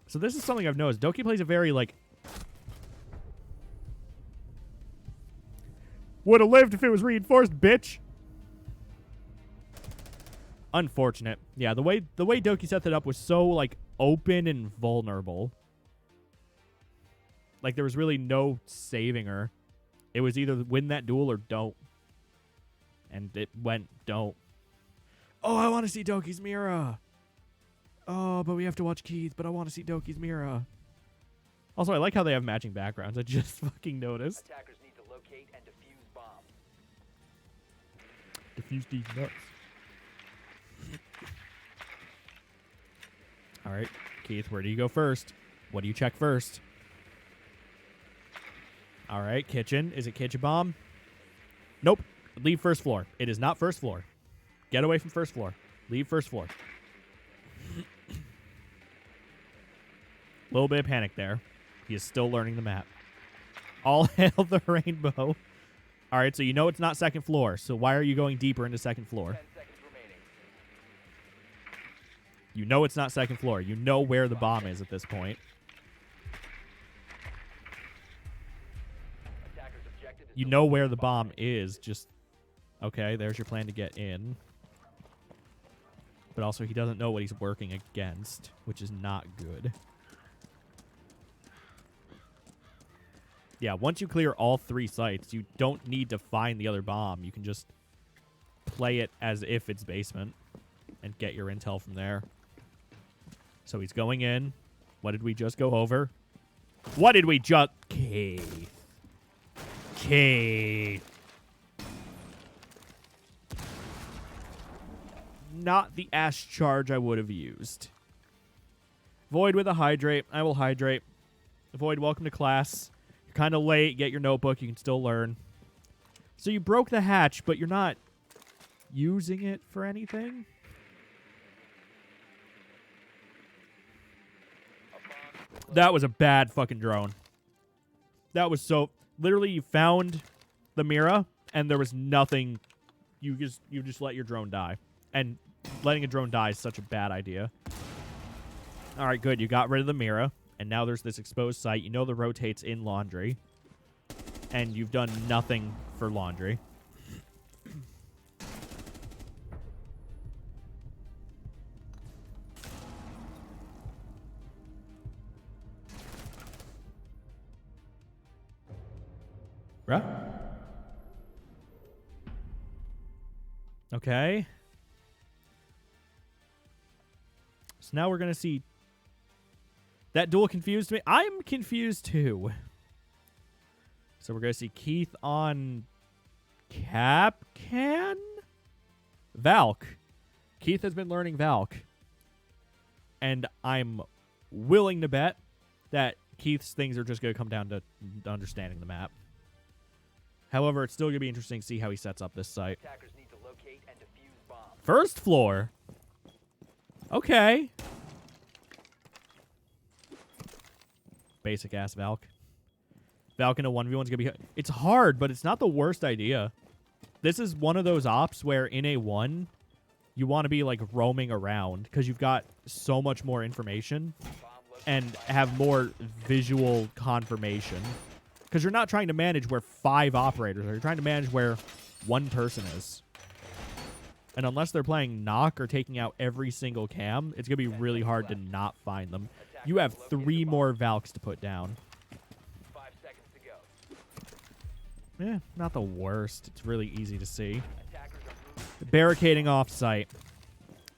So this is something I've noticed. Dokki plays a very, like... Would have lived if it was reinforced, bitch! Unfortunate. Yeah, the way Dokki set that up was so, like, open and vulnerable. Like, there was really no saving her. It was either win that duel or don't. And it went don't. Oh, I want to see Dokki's Mira! Oh, but we have to watch Keith, but I want to see Dokki's Mira. Also, I like how they have matching backgrounds. I just fucking noticed. Attackers need to locate and defuse bomb. Diffuse these nuts. All right, Keith, where do you go first? What do you check first? All right, kitchen. Is it kitchen bomb? Nope. Leave first floor. It is not first floor. Get away from first floor. Leave first floor. Little bit of panic there. He is still learning the map. All hail the rainbow. All right, so you know it's not second floor. So why are you going deeper into second floor? 10 seconds remaining. You know it's not second floor. You know where the bomb is at this point. Attackers objective is You know where the bomb is. Just, okay, there's your plan to get in. But also he doesn't know what he's working against, which is not good. Yeah, once you clear all 3 sites, you don't need to find the other bomb. You can just play it as if it's basement and get your intel from there. So he's going in. What did we just go over? What did we just... Keith. Not the Ash charge I would have used. Void with a hydrate. I will hydrate. Void, welcome to class. You're kind of late. Get your notebook. You can still learn. So you broke the hatch, but you're not using it for anything? That was a bad fucking drone. That was so... Literally, you found the Mira, and there was nothing. You just let your drone die. And letting a drone die is such a bad idea. All right, good. You got rid of the Mira, and now there's this exposed site. You know the rotate's in laundry. And you've done nothing for laundry. Bruh? Okay. So now we're going to see... That duel confused me. I'm confused too. So we're going to see Keith on Capcan? Valk. Keith has been learning Valk. And I'm willing to bet that Keith's things are just going to come down to understanding the map. However, it's still going to be interesting to see how he sets up this site. Attackers need to locate and defuse bombs. First floor. Okay. Basic ass Valk. Valk in a 1v1 is going to be... It's hard, but it's not the worst idea. This is one of those ops where in a 1, you want to be like roaming around because you've got so much more information and have more visual confirmation. Because you're not trying to manage where 5 operators are. You're trying to manage where 1 person is. And unless they're playing knock or taking out every single cam, it's going to be really hard to not find them. You have 3 more Valks to put down. 5 seconds to go. Not the worst. It's really easy to see. Attackers are moving. Barricading off site.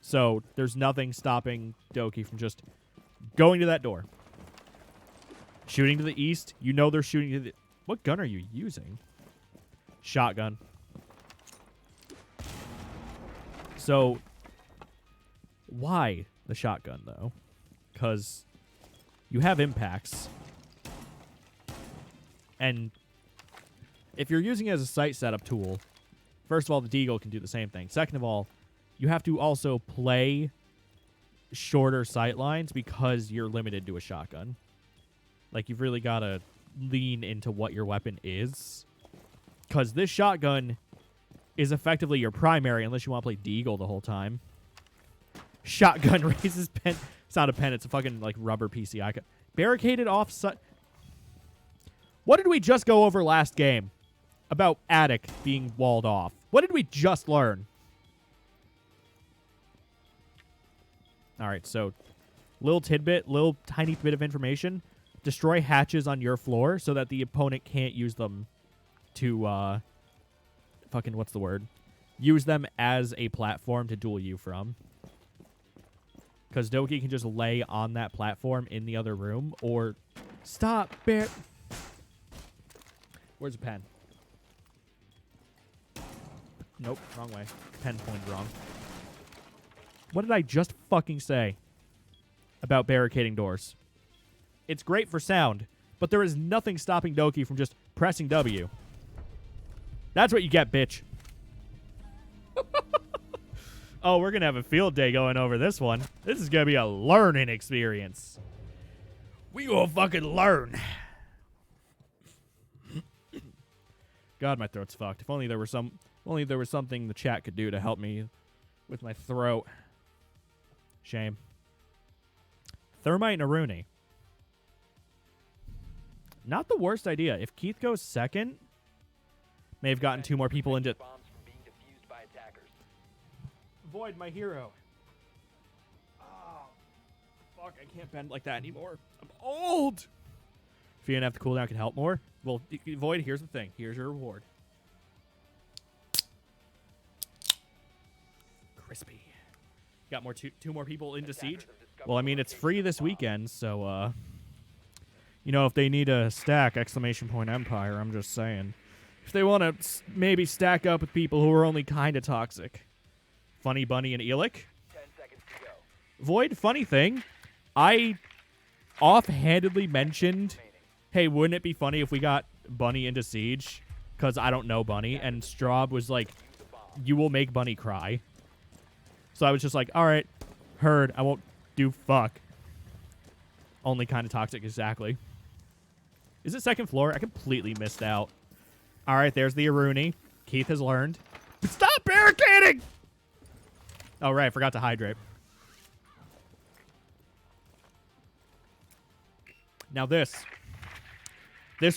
So there's nothing stopping Dokki from just going to that door. Shooting to the east. You know they're shooting to the... What gun are you using? Shotgun. So, why the shotgun, though? Because you have impacts. And if you're using it as a site setup tool, first of all, the Deagle can do the same thing. Second of all, you have to also play shorter sight lines because you're limited to a shotgun. Like, you've really got to lean into what your weapon is. Because this shotgun is effectively your primary unless you want to play Deagle the whole time. Shotgun raises pen. It's not a pen. It's a fucking, like, rubber PCI. Barricaded off site. What did we just go over last game about attic being walled off? What did we just learn? All right, so little tidbit, little tiny bit of information. Destroy hatches on your floor so that the opponent can't use them to, fucking, what's the word? Use them as a platform to duel you from. Because Dokki can just lay on that platform in the other room, or... Stop, bear... Where's the pen? Nope, wrong way. Pen pointed wrong. What did I just fucking say about barricading doors? It's great for sound, but there is nothing stopping Dokki from just pressing W. That's what you get, bitch. Oh, we're going to have a field day going over this one. This is going to be a learning experience. We will fucking learn. God, my throat's fucked. If only there was something the chat could do to help me with my throat. Shame. Thermite and Aruni. Not the worst idea. If Keith goes second, may have gotten 2 more people into... Bombs from being defused by attackers. Void, my hero. Oh, fuck, I can't bend like that anymore. I'm old. If you didn't have the cooldown, could help more. Well, Void, here's the thing. Here's your reward. Crispy. Got more 2 more people into Siege. Well, I mean, it's free this weekend, so, you know, if they need a stack, ! Empire, I'm just saying. If they want to maybe stack up with people who are only kind of toxic. Funny Bunny and Elik. 10 seconds to go. Void, funny thing, I offhandedly mentioned, hey, wouldn't it be funny if we got Bunny into Siege? Because I don't know Bunny. And Straub was like, you will make Bunny cry. So I was just like, all right, heard. I won't do fuck. Only kind of toxic, exactly. Is it second floor? I completely missed out. All right, there's the Aruni. Keith has learned. Stop barricading! Oh, right, I forgot to hydrate. Now this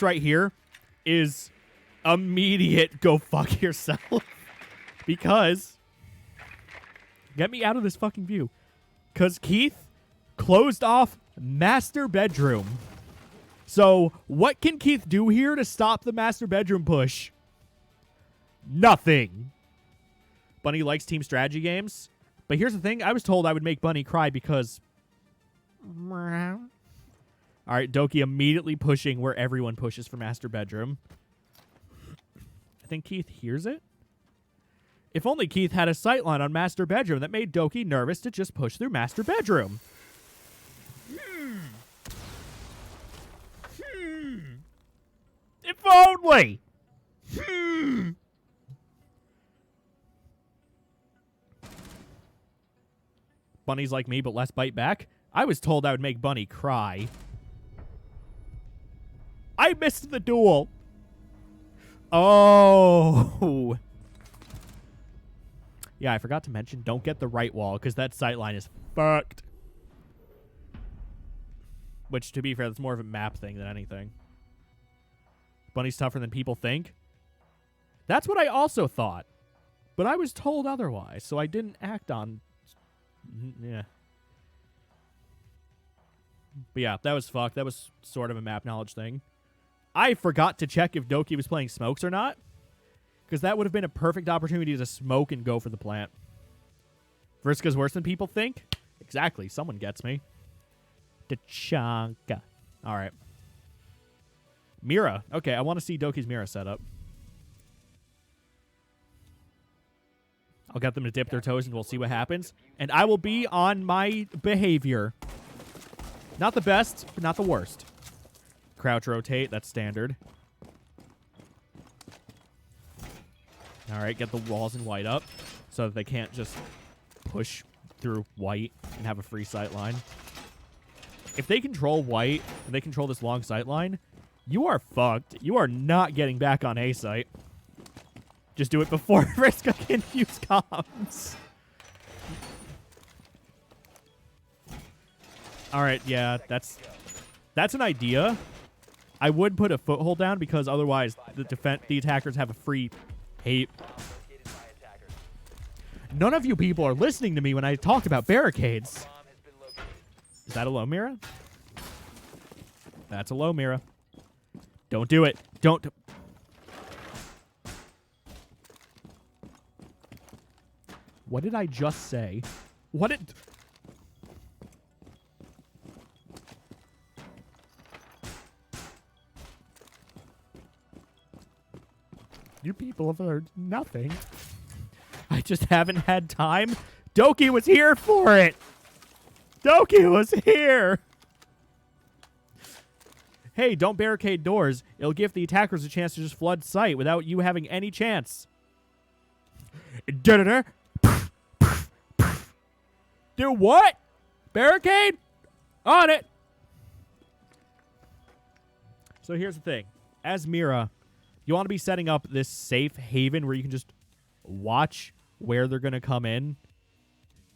right here is immediate go fuck yourself. Because, get me out of this fucking view. Because Keith closed off master bedroom. So, what can Keith do here to stop the master bedroom push? Nothing. Bunny likes team strategy games. But here's the thing. I was told I would make Bunny cry because... All right, Dokki immediately pushing where everyone pushes for master bedroom. I think Keith hears it. If only Keith had a sightline on master bedroom that made Dokki nervous to just push through master bedroom. If only. Bunny's like me, but less bite back. I was told I would make Bunny cry. I missed the duel. Oh. Yeah, I forgot to mention, don't get the right wall, because that sightline is fucked. Which, to be fair, that's more of a map thing than anything. Bunny's tougher than people think. That's what I also thought. But I was told otherwise, so I didn't act on... Yeah. But yeah, that was fucked. That was sort of a map knowledge thing. I forgot to check if Dokki was playing smokes or not. Because that would have been a perfect opportunity to smoke and go for the plant. Vriska's worse than people think? Exactly. Someone gets me. Tachanka. All right. Mira. Okay, I want to see Dokki's Mira setup. I'll get them to dip their toes and we'll see what happens. And I will be on my behavior. Not the best, but not the worst. Crouch rotate, that's standard. All right, get the walls in white up so that they can't just push through white and have a free sight line. If they control white and they control this long sight line, you are fucked. You are not getting back on A site. Just do it before Vriska can use comms. All right, yeah, that's an idea. I would put a foothold down because otherwise the attackers have a free hate. None of you people are listening to me when I talk about barricades. Is that a low Mira? That's a low Mira. Don't do it. Don't. What did I just say? What did... You people have heard nothing. I just haven't had time. Dokki was here for it. Dokki was here. Hey, don't barricade doors. It'll give the attackers a chance to just flood sight without you having any chance. Da-da-da. Do what? Barricade? On it. So here's the thing. As Mira, you want to be setting up this safe haven where you can just watch where they're going to come in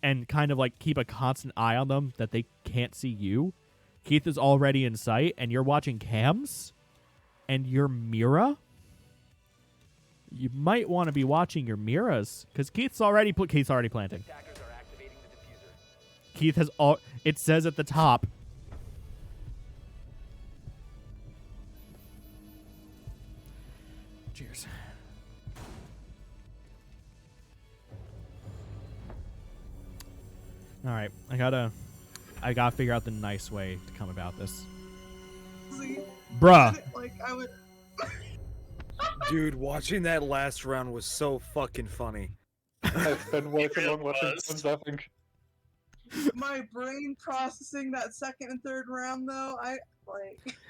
and kind of like keep a constant eye on them that they can't see you. Keith is already in sight and you're watching cams and your Mira. You might want to be watching your Miras because Keith's already planting. Keith has all. It says at the top. Cheers. All right, I gotta figure out the nice way to come about this. See, Bruh. like I would. Dude, watching that last round was so fucking funny. I've been way too long watching Twins, I think. My brain processing that second and third round though,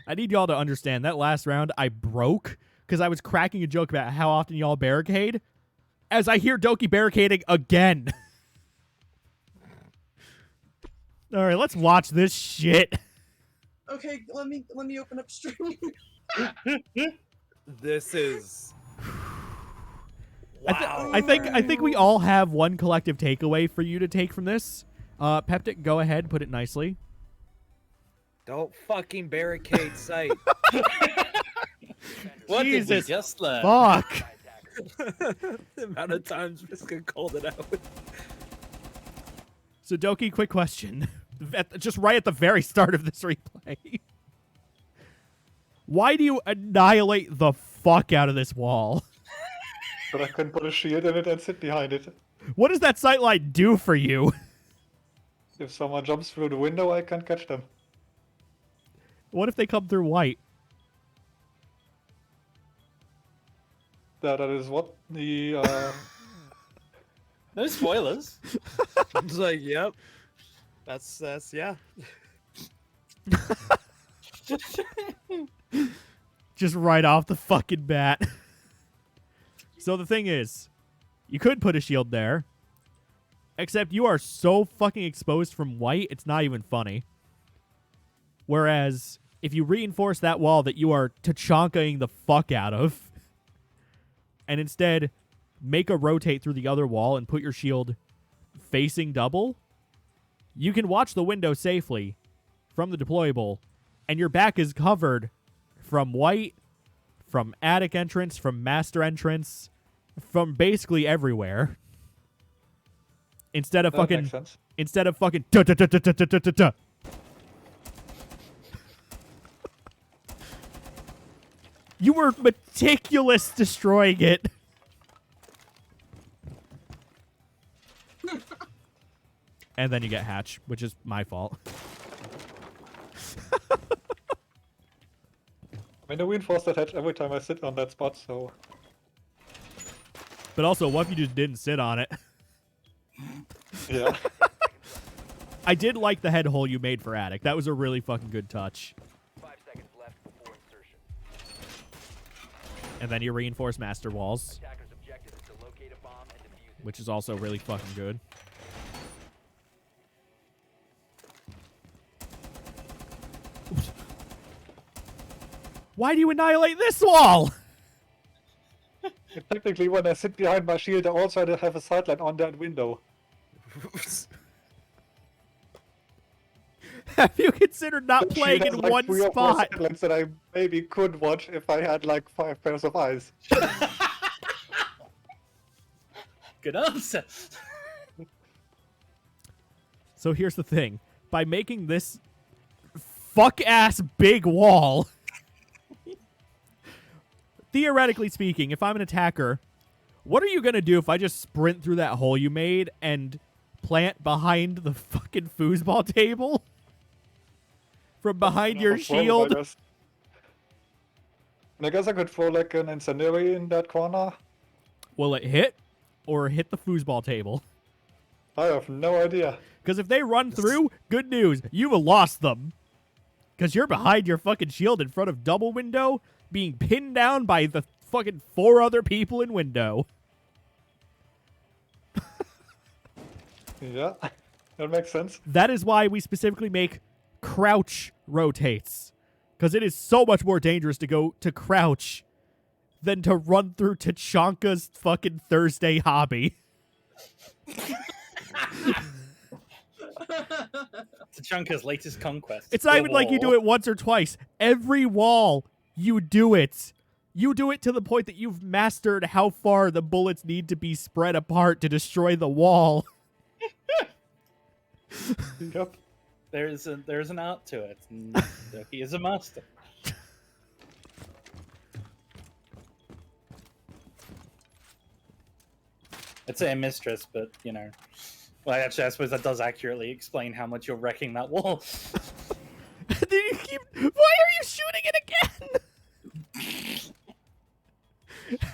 I need y'all to understand that last round I broke because I was cracking a joke about how often y'all barricade as I hear Dokki barricading again. All right, let's watch this shit. Okay, let me open up stream. This is wow. I think we all have one collective takeaway for you to take from this. Peptic, go ahead, put it nicely. Don't fucking barricade sight. What Jesus did we just learn? Fuck. The amount of times Vriska called it out. So, Dokki, quick question. Just right at the very start of this replay. Why do you annihilate the fuck out of this wall? But I can put a shield in it and sit behind it. What does that sightline do for you? If someone jumps through the window, I can catch them. What if they come through white? That is what the No spoilers. It's like, yep. That's yeah. Just right off the fucking bat. So the thing is, you could put a shield there, except you are so fucking exposed from white, it's not even funny. Whereas, if you reinforce that wall that you are Tachankaing the fuck out of, and instead make a rotate through the other wall and put your shield facing double, you can watch the window safely from the deployable, and your back is covered from white, from attic entrance, from master entrance, from basically everywhere. Instead of that makes sense. fucking ta-ta-ta-ta-ta-ta-ta-ta. You were meticulous destroying it. And then you get hatch, which is my fault. I mean, I reinforce that hatch every time I sit on that spot, so... But also, what if you just didn't sit on it? Yeah. I did like the head hole you made for attic. That was a really fucking good touch. 5 seconds left before insertion. And then you reinforce master walls, Attackers' objective is to locate a bomb and defuse it. which is also really fucking good. Oops. Why do you annihilate this wall? Technically, when I sit behind my shield, I also have a sideline on that window. Have you considered not The playing shield in has, like, one 3 or 4 spot? sidelines that I maybe could watch if I had like 5 pairs of eyes. Good answer. So here's the thing. By making this fuck-ass big wall, theoretically speaking, if I'm an attacker, what are you going to do if I just sprint through that hole you made and plant behind the fucking foosball table? From behind your shield? I guess I could throw like an incendiary in that corner. Will it hit or hit the foosball table? I have no idea. Because if they run through, good news, you've lost them. Because you're behind your fucking shield in front of double window, being pinned down by the fucking 4 other people in window. Yeah, that makes sense. That is why we specifically make crouch rotates. Because it is so much more dangerous to go to crouch than to run through Tachanka's fucking Thursday hobby. Tachanka's latest conquest. It's not the even like you do wall. it once or twice. Every wall, you do it. You do it to the point that you've mastered how far the bullets need to be spread apart to destroy the wall. Yep. There's an art to it. And Dokki is a master. I'd say a mistress, but you know. Well, actually, I suppose that does accurately explain how much you're wrecking that wall. Why are you shooting it again?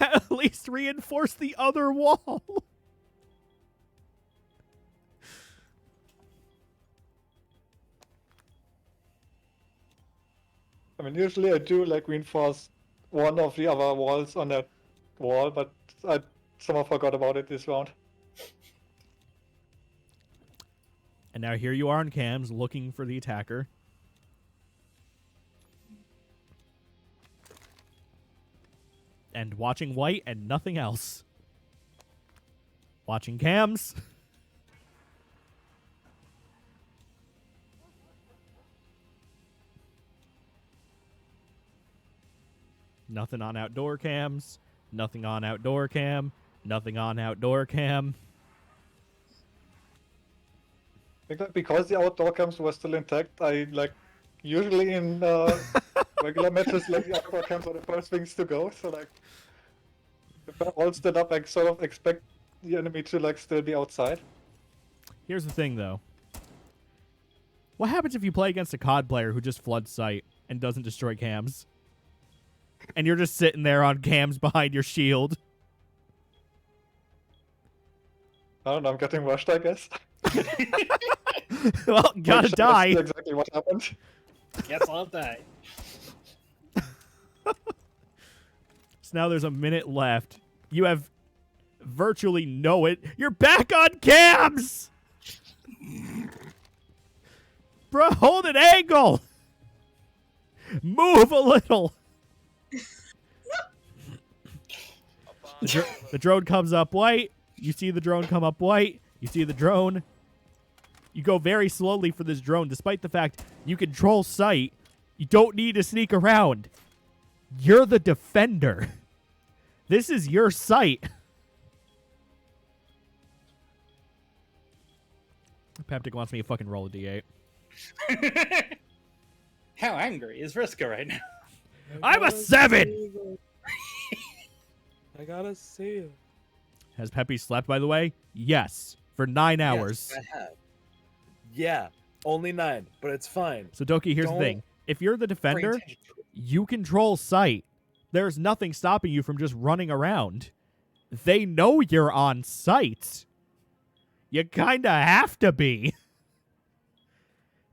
At least reinforce the other wall. I mean, usually I do like reinforce one of the other walls on that wall, but I somehow forgot about it this round. And now here you are on cams looking for the attacker. And watching white and nothing else. Watching cams. Nothing on outdoor cams. Nothing on outdoor cam. Nothing on outdoor cam. Because the outdoor cams were still intact, I like usually in regular matches like the outdoor cams are the first things to go. So like If I all stood up, I sort of expect the enemy to like still be outside. Here's the thing, though. What happens if you play against a COD player who just floods site and doesn't destroy cams? And you're just sitting there on cams behind your shield. I don't know, I'm getting rushed, I guess. Well, gotta Which die. is exactly what happened. Guess I'll die. So now there's a minute left. You have virtually no it. You're back on cams! Bro, hold an angle! Move a little! The drone comes up white. You see the drone come up white. You see the drone. You go very slowly for this drone, despite the fact you control sight. You don't need to sneak around. You're the defender. This is your site. Peptic wants me to fucking roll a d8. How angry is Vriska right now? I'm a 7! I gotta see it. Has Peppy slept, by the way? Yes. For 9 hours. Yes, I have. Yeah, only 9, but it's fine. So, Dokki, here's the Don't thing. If you're the defender, Bring attention to it. you control sight. There's nothing stopping you from just running around. They know you're on site. You kind of have to be.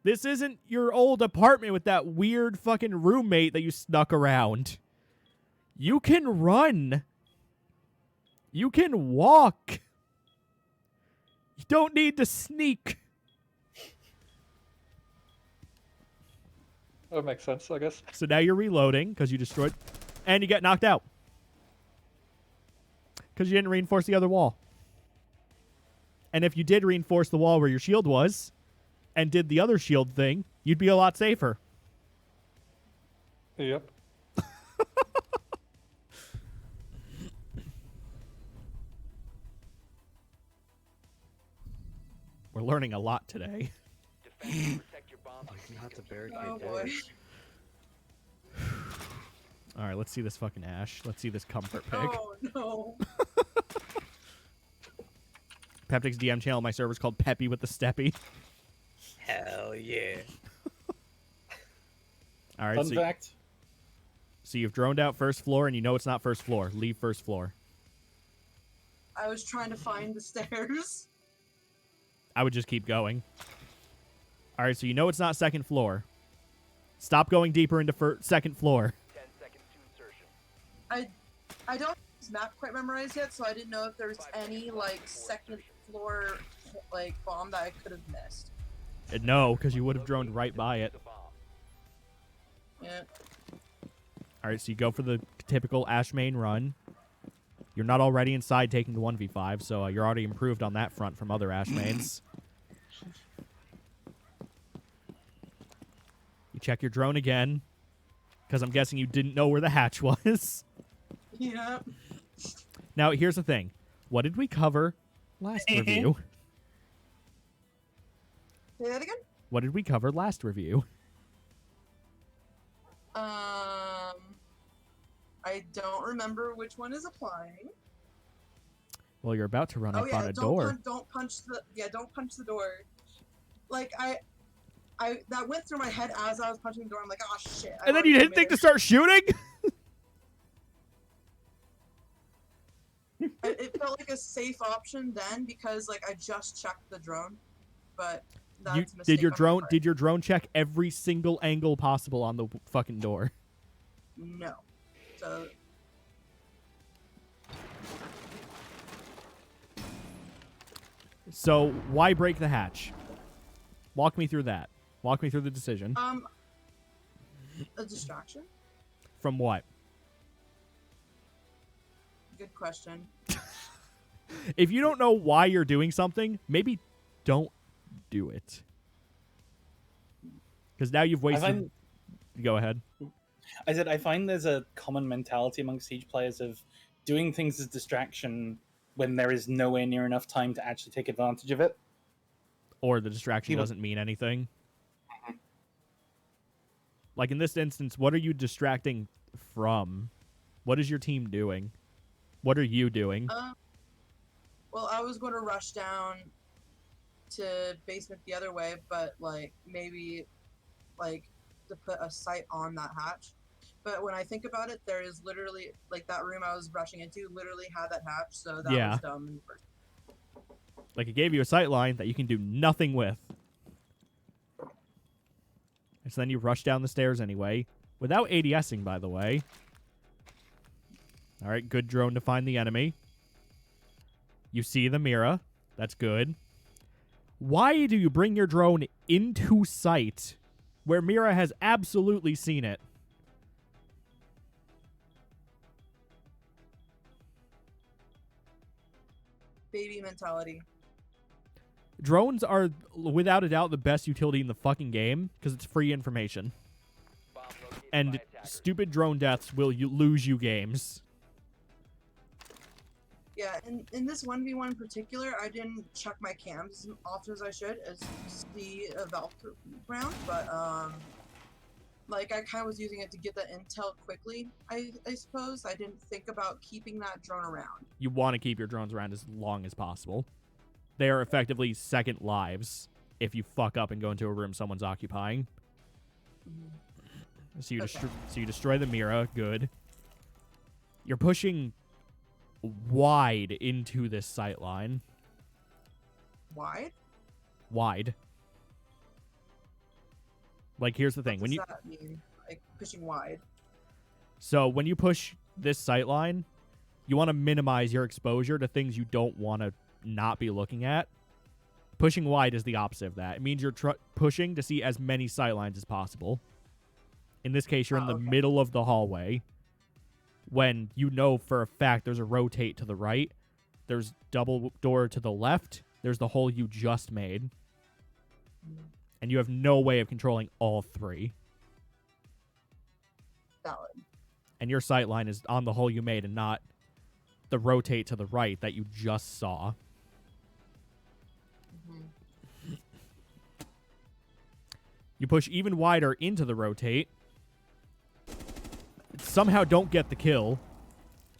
This isn't your old apartment with that weird fucking roommate that you snuck around. You can run. You can walk. You don't need to sneak. That makes sense, I guess. So now you're reloading because you destroyed, and you get knocked out because you didn't reinforce the other wall. And if you did reinforce the wall where your shield was and did the other shield thing, you'd be a lot safer. Yep. We're learning a lot today. Defend and protect your bomb. Not to barricade Oh boy. doors. All right, let's see this fucking Ash. Let's see this comfort pig. Oh no. Peptic's DM channel, my server's called Peppy with the Steppy. Hell yeah. All right, Fun so, fact. so you've droned out first floor, and you know it's not first floor. Leave first floor. I was trying to find the stairs. I would just keep going. All right, so you know it's not second floor. Stop going deeper into second floor. 10 seconds to insertion. I don't have this map quite memorized yet, so I didn't know if there was any like second floor like bomb that I could have missed. No, because you would have droned right by it. The bomb. Yeah. All right, so you go for the typical Ash main run. You're not already inside taking the 1v5, so you're already improved on that front from other Ash mains. You check your drone again, because I'm guessing you didn't know where the hatch was. Yeah. Now, here's the thing. What did we cover last review? Say that again? What did we cover last review? I don't remember which one is applying. Well, you're about to run up on a door. Don't punch the door. Like I that went through my head as I was punching the door. I'm like, oh shit. And then you didn't think to start shooting? It felt like a safe option then because like I just checked the drone, but that's a mistake Did your on my drone part. did your drone check every single angle possible on the fucking door? No. So So why break the hatch? Walk me through that. Walk me through the decision. a distraction? From what? Good question. If you don't know why you're doing something, maybe don't do it. Because now you've wasted. Go ahead. I said I find there's a common mentality among Siege players of doing things as distraction when there is nowhere near enough time to actually take advantage of it. Or the distraction doesn't mean anything. Like in this instance, what are you distracting from? What is your team doing? What are you doing? Well, I was going to rush down to basement the other way, but like maybe like to put a sight on that hatch. But when I think about it, there is literally like that room I was rushing into literally had that hatch, so that Yeah. was dumb in the first. Like, it gave you a sight line that you can do nothing with. And so then you rush down the stairs anyway, without ADSing, by the way. All right, good drone to find the enemy. You see the Mira. That's good. Why do you bring your drone into sight where Mira has absolutely seen it? Baby mentality. Drones are, without a doubt, the best utility in the fucking game because it's free information. Bomb located And by attackers. stupid drone deaths will lose you games. Yeah, in this 1v1 in particular, I didn't check my cams as often as I should as see a Valk round, but like I kind of was using it to get the intel quickly. I suppose I didn't think about keeping that drone around. You want to keep your drones around as long as possible. They are effectively second lives if you fuck up and go into a room someone's occupying. So you, Okay. so you destroy the Mira. Good. You're pushing wide into this sight line. Wide? Wide. Like, here's the thing. What When does you that mean? Like pushing wide? So when you push this sight line, you want to minimize your exposure to things you don't want to not be looking at. Pushing wide is the opposite of that. It means you're pushing to see as many sight lines as possible. In this case, you're in the okay. middle of the hallway when you know for a fact there's a rotate to the right, there's double door to the left, there's the hole you just made, and you have no way of controlling all three. Valid. And your sight line is on the hole you made and not the rotate to the right that you just saw. Mhm. You push even wider into the rotate. Somehow don't get the kill,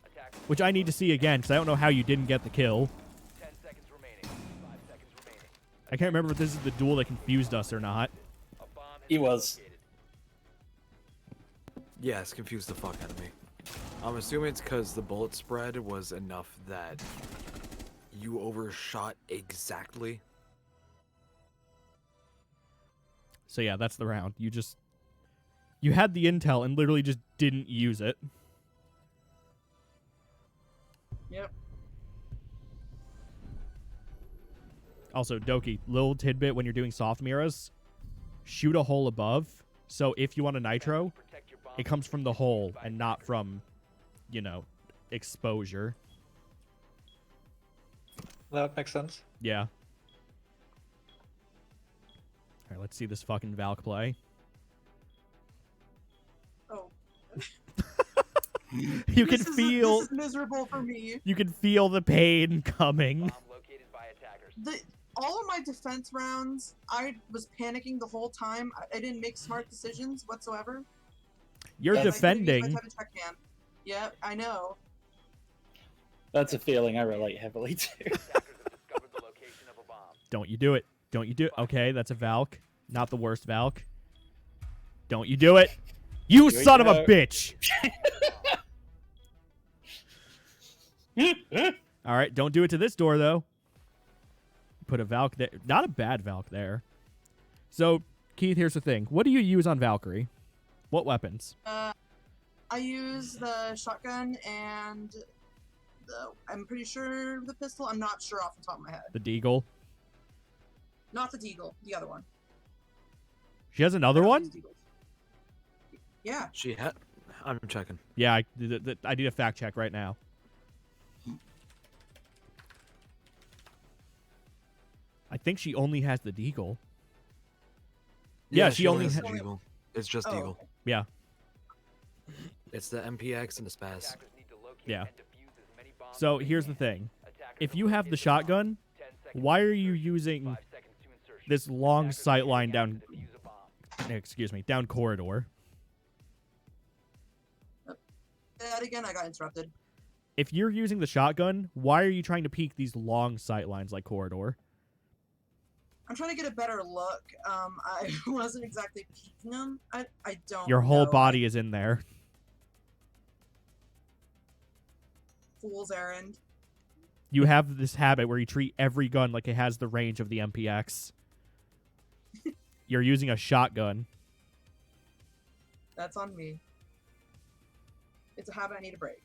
Attackers. which I need to see again because I don't know how you didn't get the kill. 10 seconds remaining. 5 seconds remaining. I can't remember if this is the duel that confused us or not. A bomb has He been was. located. Yes, confused the fuck out of me. I'm assuming it's because the bullet spread was enough that you overshot exactly. So yeah, that's the round. You had the intel and literally just didn't use it. Yep. Also, Dokki, little tidbit when you're doing soft mirrors, shoot a hole above. So if you want a nitro, Protect your bomb it comes from the hole and not from, exposure. That makes sense. Yeah. Alright, let's see this fucking Valk play. Oh. You can This feel is miserable for me. you can feel the pain coming. Bomb located by attackers. All of my defense rounds, I was panicking the whole time. I didn't make smart decisions whatsoever. You're And I could've used my defending. time to check cam. Yeah, I know. That's a feeling I relate heavily to. Attackers have discovered the location of a bomb. Don't you do it. Don't you do it. Okay, that's a Valk. Not the worst Valk. Don't you do it. You Here we son of a go. bitch. All right, don't do it to this door, though. Put a Valk there. Not a bad Valk there. So, Keith, here's the thing. What do you use on Valkyrie? What weapons? I use the shotgun and I'm pretty sure the pistol. I'm not sure off the top of my head. The Deagle? Not the Deagle, the other one. She has another I don't one? use Deagles. Yeah. She had. I'm checking. Yeah, I need a fact check right now. I think she only has the Deagle. Yeah, she only has ha- the Deagle. It's just Oh, Deagle. okay. Yeah. It's the MPX and the Spaz. Attackers need to locate Yeah. and defuse as many bombs So as they here's the can. thing. Attackers If have you have the located bomb. shotgun, 10 seconds why to are you insertion. using 5 seconds to insertion. this long Attackers sight are line getting down, out to defuse a bomb. excuse me, down corridor? Say that again, I got interrupted. if you're using the shotgun, why are you trying to peek these long sight lines like corridor? I'm trying to get a better look. I wasn't exactly peeking them. I don't. Your whole know. body is in there. Fool's errand. You have this habit where you treat every gun like it has the range of the MPX. You're using a shotgun. That's on me. It's a habit I need to break.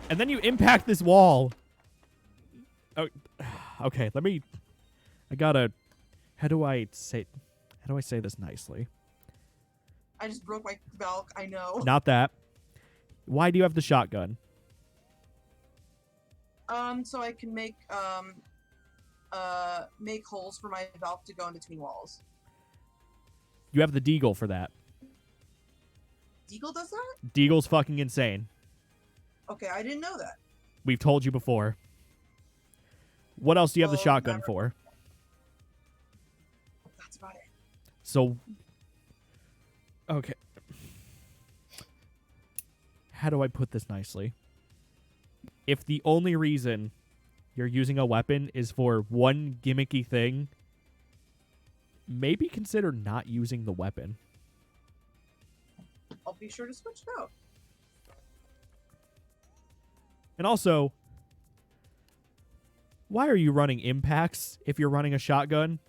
And then you impact this wall. Oh, okay, let me... I gotta... How do I say this nicely? I just broke my Valk, I know. Not that. Why do you have the shotgun? So I can make holes for my Valk to go in between walls. You have the Deagle for that. Deagle does that? Deagle's fucking insane. Okay, I didn't know that. We've told you before. What else do you have the Well, shotgun never- for? That's about it. So... Okay. How do I put this nicely? If the only reason you're using a weapon is for one gimmicky thing, maybe consider not using the weapon. I'll be sure to switch it out. And also, why are you running impacts if you're running a shotgun?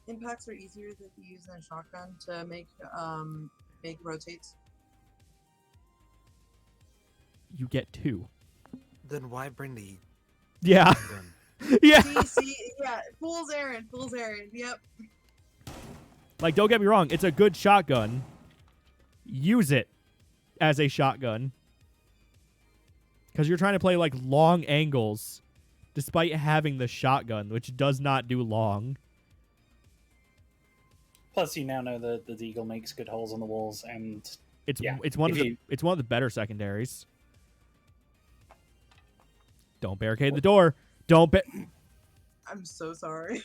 Impacts are easier to use than a shotgun to make rotates. You get 2. Then why bring the Yeah. gun? Yeah. Yeah, fool's errand, yep. Like, don't get me wrong, it's a good shotgun. Use it as a shotgun. Because you're trying to play, like, long angles, despite having the shotgun, which does not do long. Plus, you now know that the Deagle makes good holes on the walls, and It's Yeah, it's one if of the you- it's one of the better secondaries. Don't barricade the door. Don't I'm so sorry.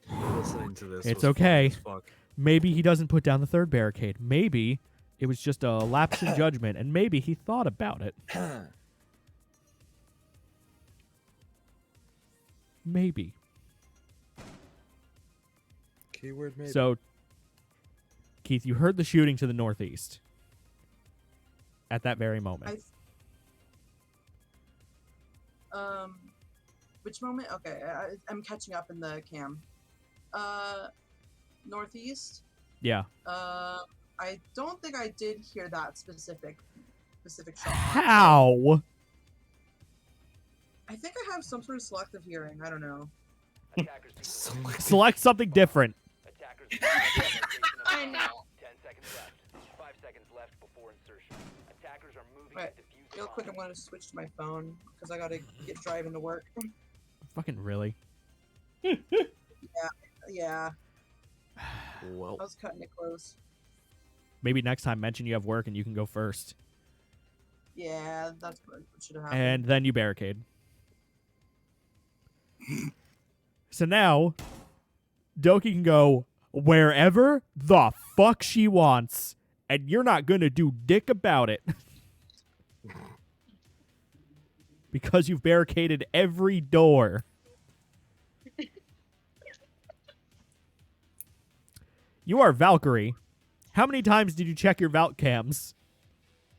Listening to this. It's was funny okay. as fuck. Maybe he doesn't put down the third barricade. Maybe it was just a lapse in judgment, and maybe he thought about it. Maybe. Keyword maybe. So, Keith, you heard the shooting to the northeast at that very moment. Which moment? Okay, I'm catching up in the cam. Northeast. Yeah. I don't think I did hear that specific shot. How? I think I have some sort of selective hearing. I don't know. Attackers need to Select something different. Attackers need to locate the location of I the know. bomb. 10 seconds left. 5 seconds left before insertion. Attackers are moving Right. to defuse the Real quick, I'm bomb. going to switch to my phone because I gotta get driving to work. Fucking really? Yeah, Well, I was cutting it close. Maybe next time mention you have work and you can go first. Yeah, that's what should have happened. And then you barricade. So now, Dokki can go wherever the fuck she wants, and you're not gonna do dick about it. Because you've barricaded every door. You are Valkyrie. How many times did you check your Valk cams?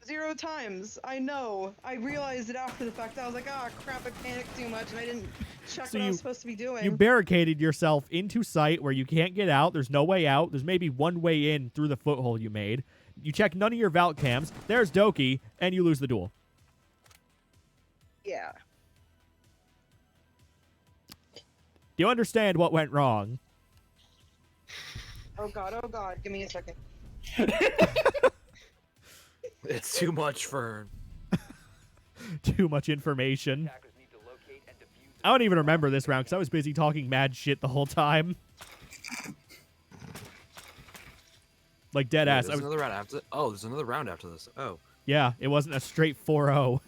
0 times. I know. I realized it after the fact. I was like, ah, crap, I panicked too much and I didn't check So what I you- was supposed to be doing. You barricaded yourself into sight where you can't get out. There's no way out. There's maybe one way in through the foothold you made. You check none of your Valk cams. There's Dokki, and you lose the duel. Yeah. Do you understand what went wrong? Oh god, give me a second. it's too much for. Too much information. Attackers need to locate and defuse the I don't even bomb. remember this round because I was busy talking mad shit the whole time. Like dead Wait, ass. there's another round after. Oh, there's another round after this. Oh, Yeah, it wasn't a straight 4-0.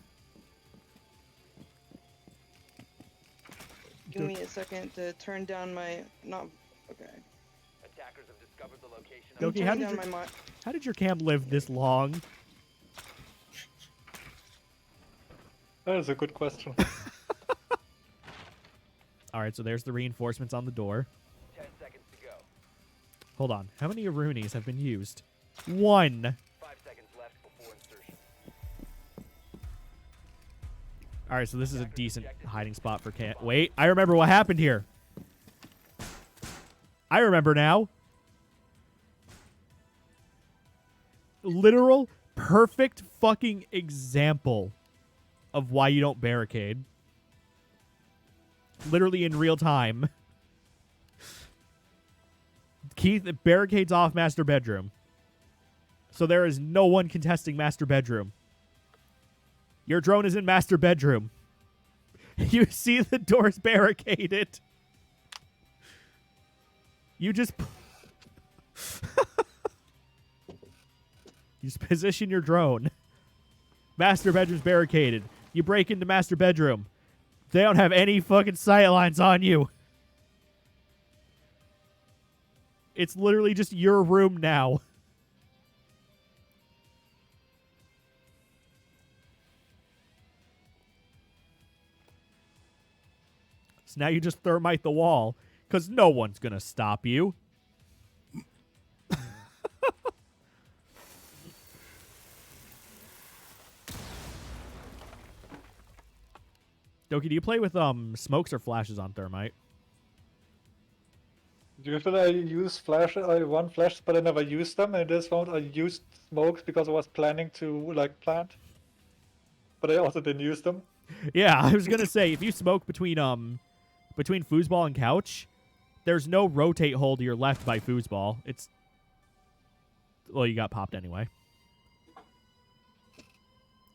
Give me a second to turn down my... Not... Okay. Attackers have Discovered the location of I'm Dokki, how turning did down your my how did your cam live this long? That is a good question. All right, so there's the reinforcements on the door. 10 seconds to go. Hold on. How many Arunis have been used? 1. 5 seconds left before insertion. All right, so this is a decent hiding spot for Cam. Wait, I remember what happened here. I remember now. Literal perfect fucking example of why you don't barricade. Literally in real time. Keith barricades off master bedroom. So there is no one contesting master bedroom. Your drone is in master bedroom. You see the doors barricaded. You just... you just position your drone. Master bedroom's barricaded. You break into master bedroom. They don't have any fucking sight lines on you. It's literally just your room now. So now you just thermite the wall, because no one's going to stop you. Dokki, do you play with smokes or flashes on thermite? Usually I use flash. I run flashes, but I never use them. And this round I used smokes because I was planning to like plant, but I also didn't use them. Yeah, I was gonna say if you smoke between foosball and couch, there's no rotate hole to your left by foosball. It's well, you got popped anyway.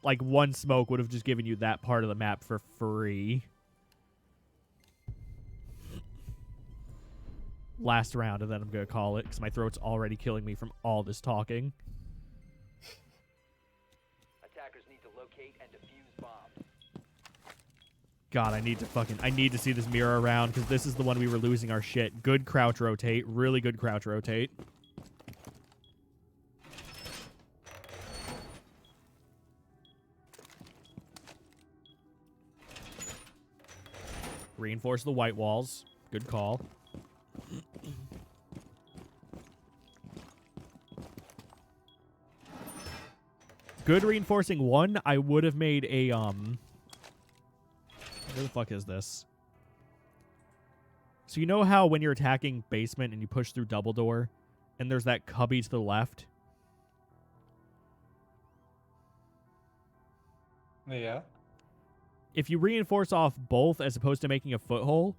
Like one smoke would have just given you that part of the map for free. Last round, and then I'm gonna call it because my throat's already killing me from all this talking. Attackers need to locate and defuse bombs. God, I need to see this mirror around because this is the one we were losing our shit. Good crouch rotate, really good crouch rotate. Reinforce the white walls. Good call. Good reinforcing one. I would have made a where the fuck is this? So you know how when you're attacking basement and you push through double door and there's that cubby to the left? Yeah. If you reinforce off both as opposed to making a foothole,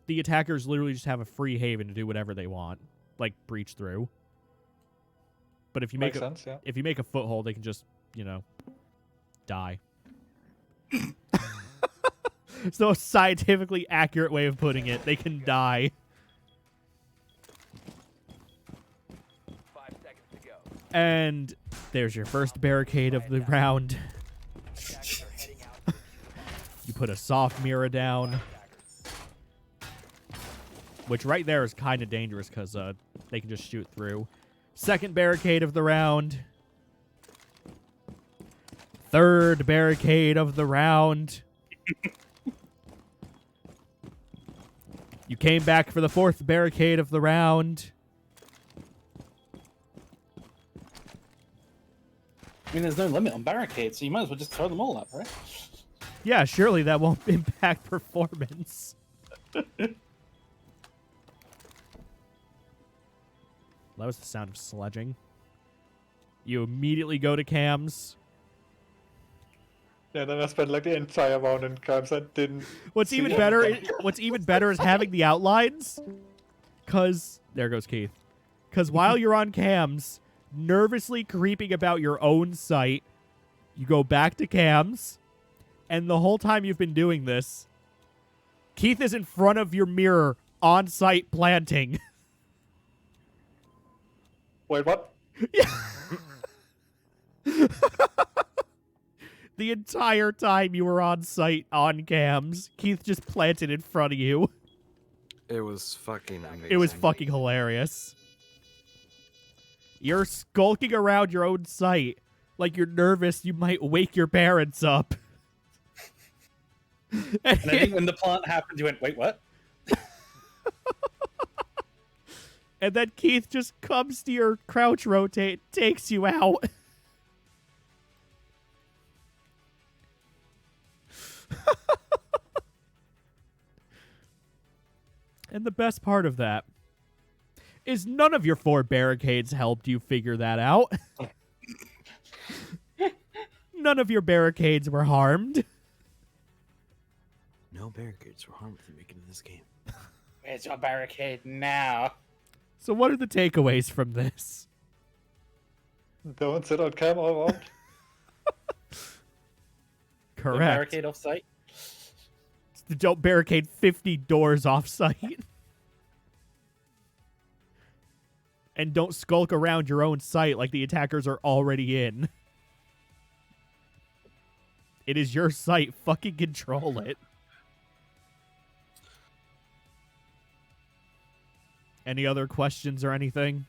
the attackers literally just have a free haven to do whatever they want, like breach through. But if you Makes sense, yeah. if you make a foothold, they can just, you know, die. It's no scientifically accurate way of putting it. They can die. 5 seconds to go. And there's your first barricade of the round. Attackers are heading out to defuse the bomb. You put a soft mirror down, which right there is kind of dangerous because they can just shoot through. Second barricade of the round. Third barricade of the round. You came back for the fourth barricade of the round. I mean, there's no limit on barricades, so you might as well just throw them all up, right? Yeah, surely that won't impact performance. That was the sound of sledging. You immediately go to cams. Yeah, then I spent like the entire round in camps. I didn't. What's see even it. better? What's even better is having the outlines. Cause there goes Keith. Cause while you're on cams, nervously creeping about your own site, you go back to cams, and the whole time you've been doing this, Keith is in front of your mirror on site planting. Wait, what? The entire time you were on site on cams, Keith just planted in front of you. It was fucking amazing. It was fucking hilarious. You're skulking around your own site. Like you're nervous you might wake your parents up. And I think when the plant happened, you went, wait, what? And then Keith just comes to your crouch rotate, takes you out. And the best part of that is none of your 4 barricades helped you figure that out. None of your barricades were harmed. No barricades were harmed to make it in this game. Where's your barricade now? So what are the takeaways from this? Don't sit on cam all around. The Correct. barricade off site? Don't barricade 50 doors off site. And don't skulk around your own site like the attackers are already in. It is your site. Fucking control it. Any other questions or anything?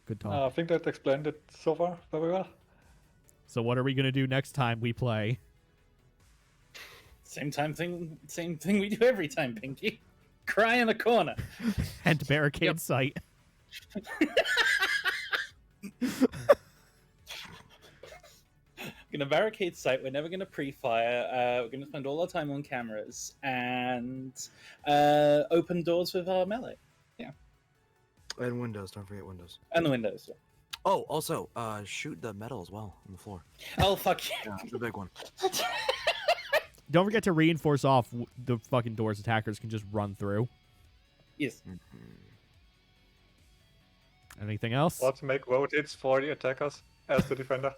Good talk. I think that explained it so far very well. So what are we going to do next time we play? Same thing we do every time, Pinky. Cry in the corner. And barricade site. Gonna barricade site. We're never gonna pre-fire. We're gonna spend all our time on cameras and open doors with our melee. Yeah, And windows, don't forget windows. and the windows. Yeah. Oh, also, shoot the metal as well on the floor. Oh fuck you! Yeah, the big one. Don't forget to reinforce off the fucking doors attackers can just run through. Yes. Anything else? Or to make rotates for the attackers as the defender.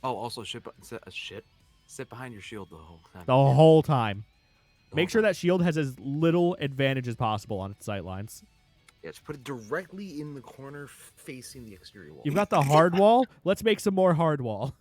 Oh, also, sit behind your shield the whole time. The whole time. The Make whole sure time. that shield has as little advantage as possible on its sight lines. Yeah, just put it directly in the corner facing the exterior wall. You've got the hard wall. Let's make some more hard wall.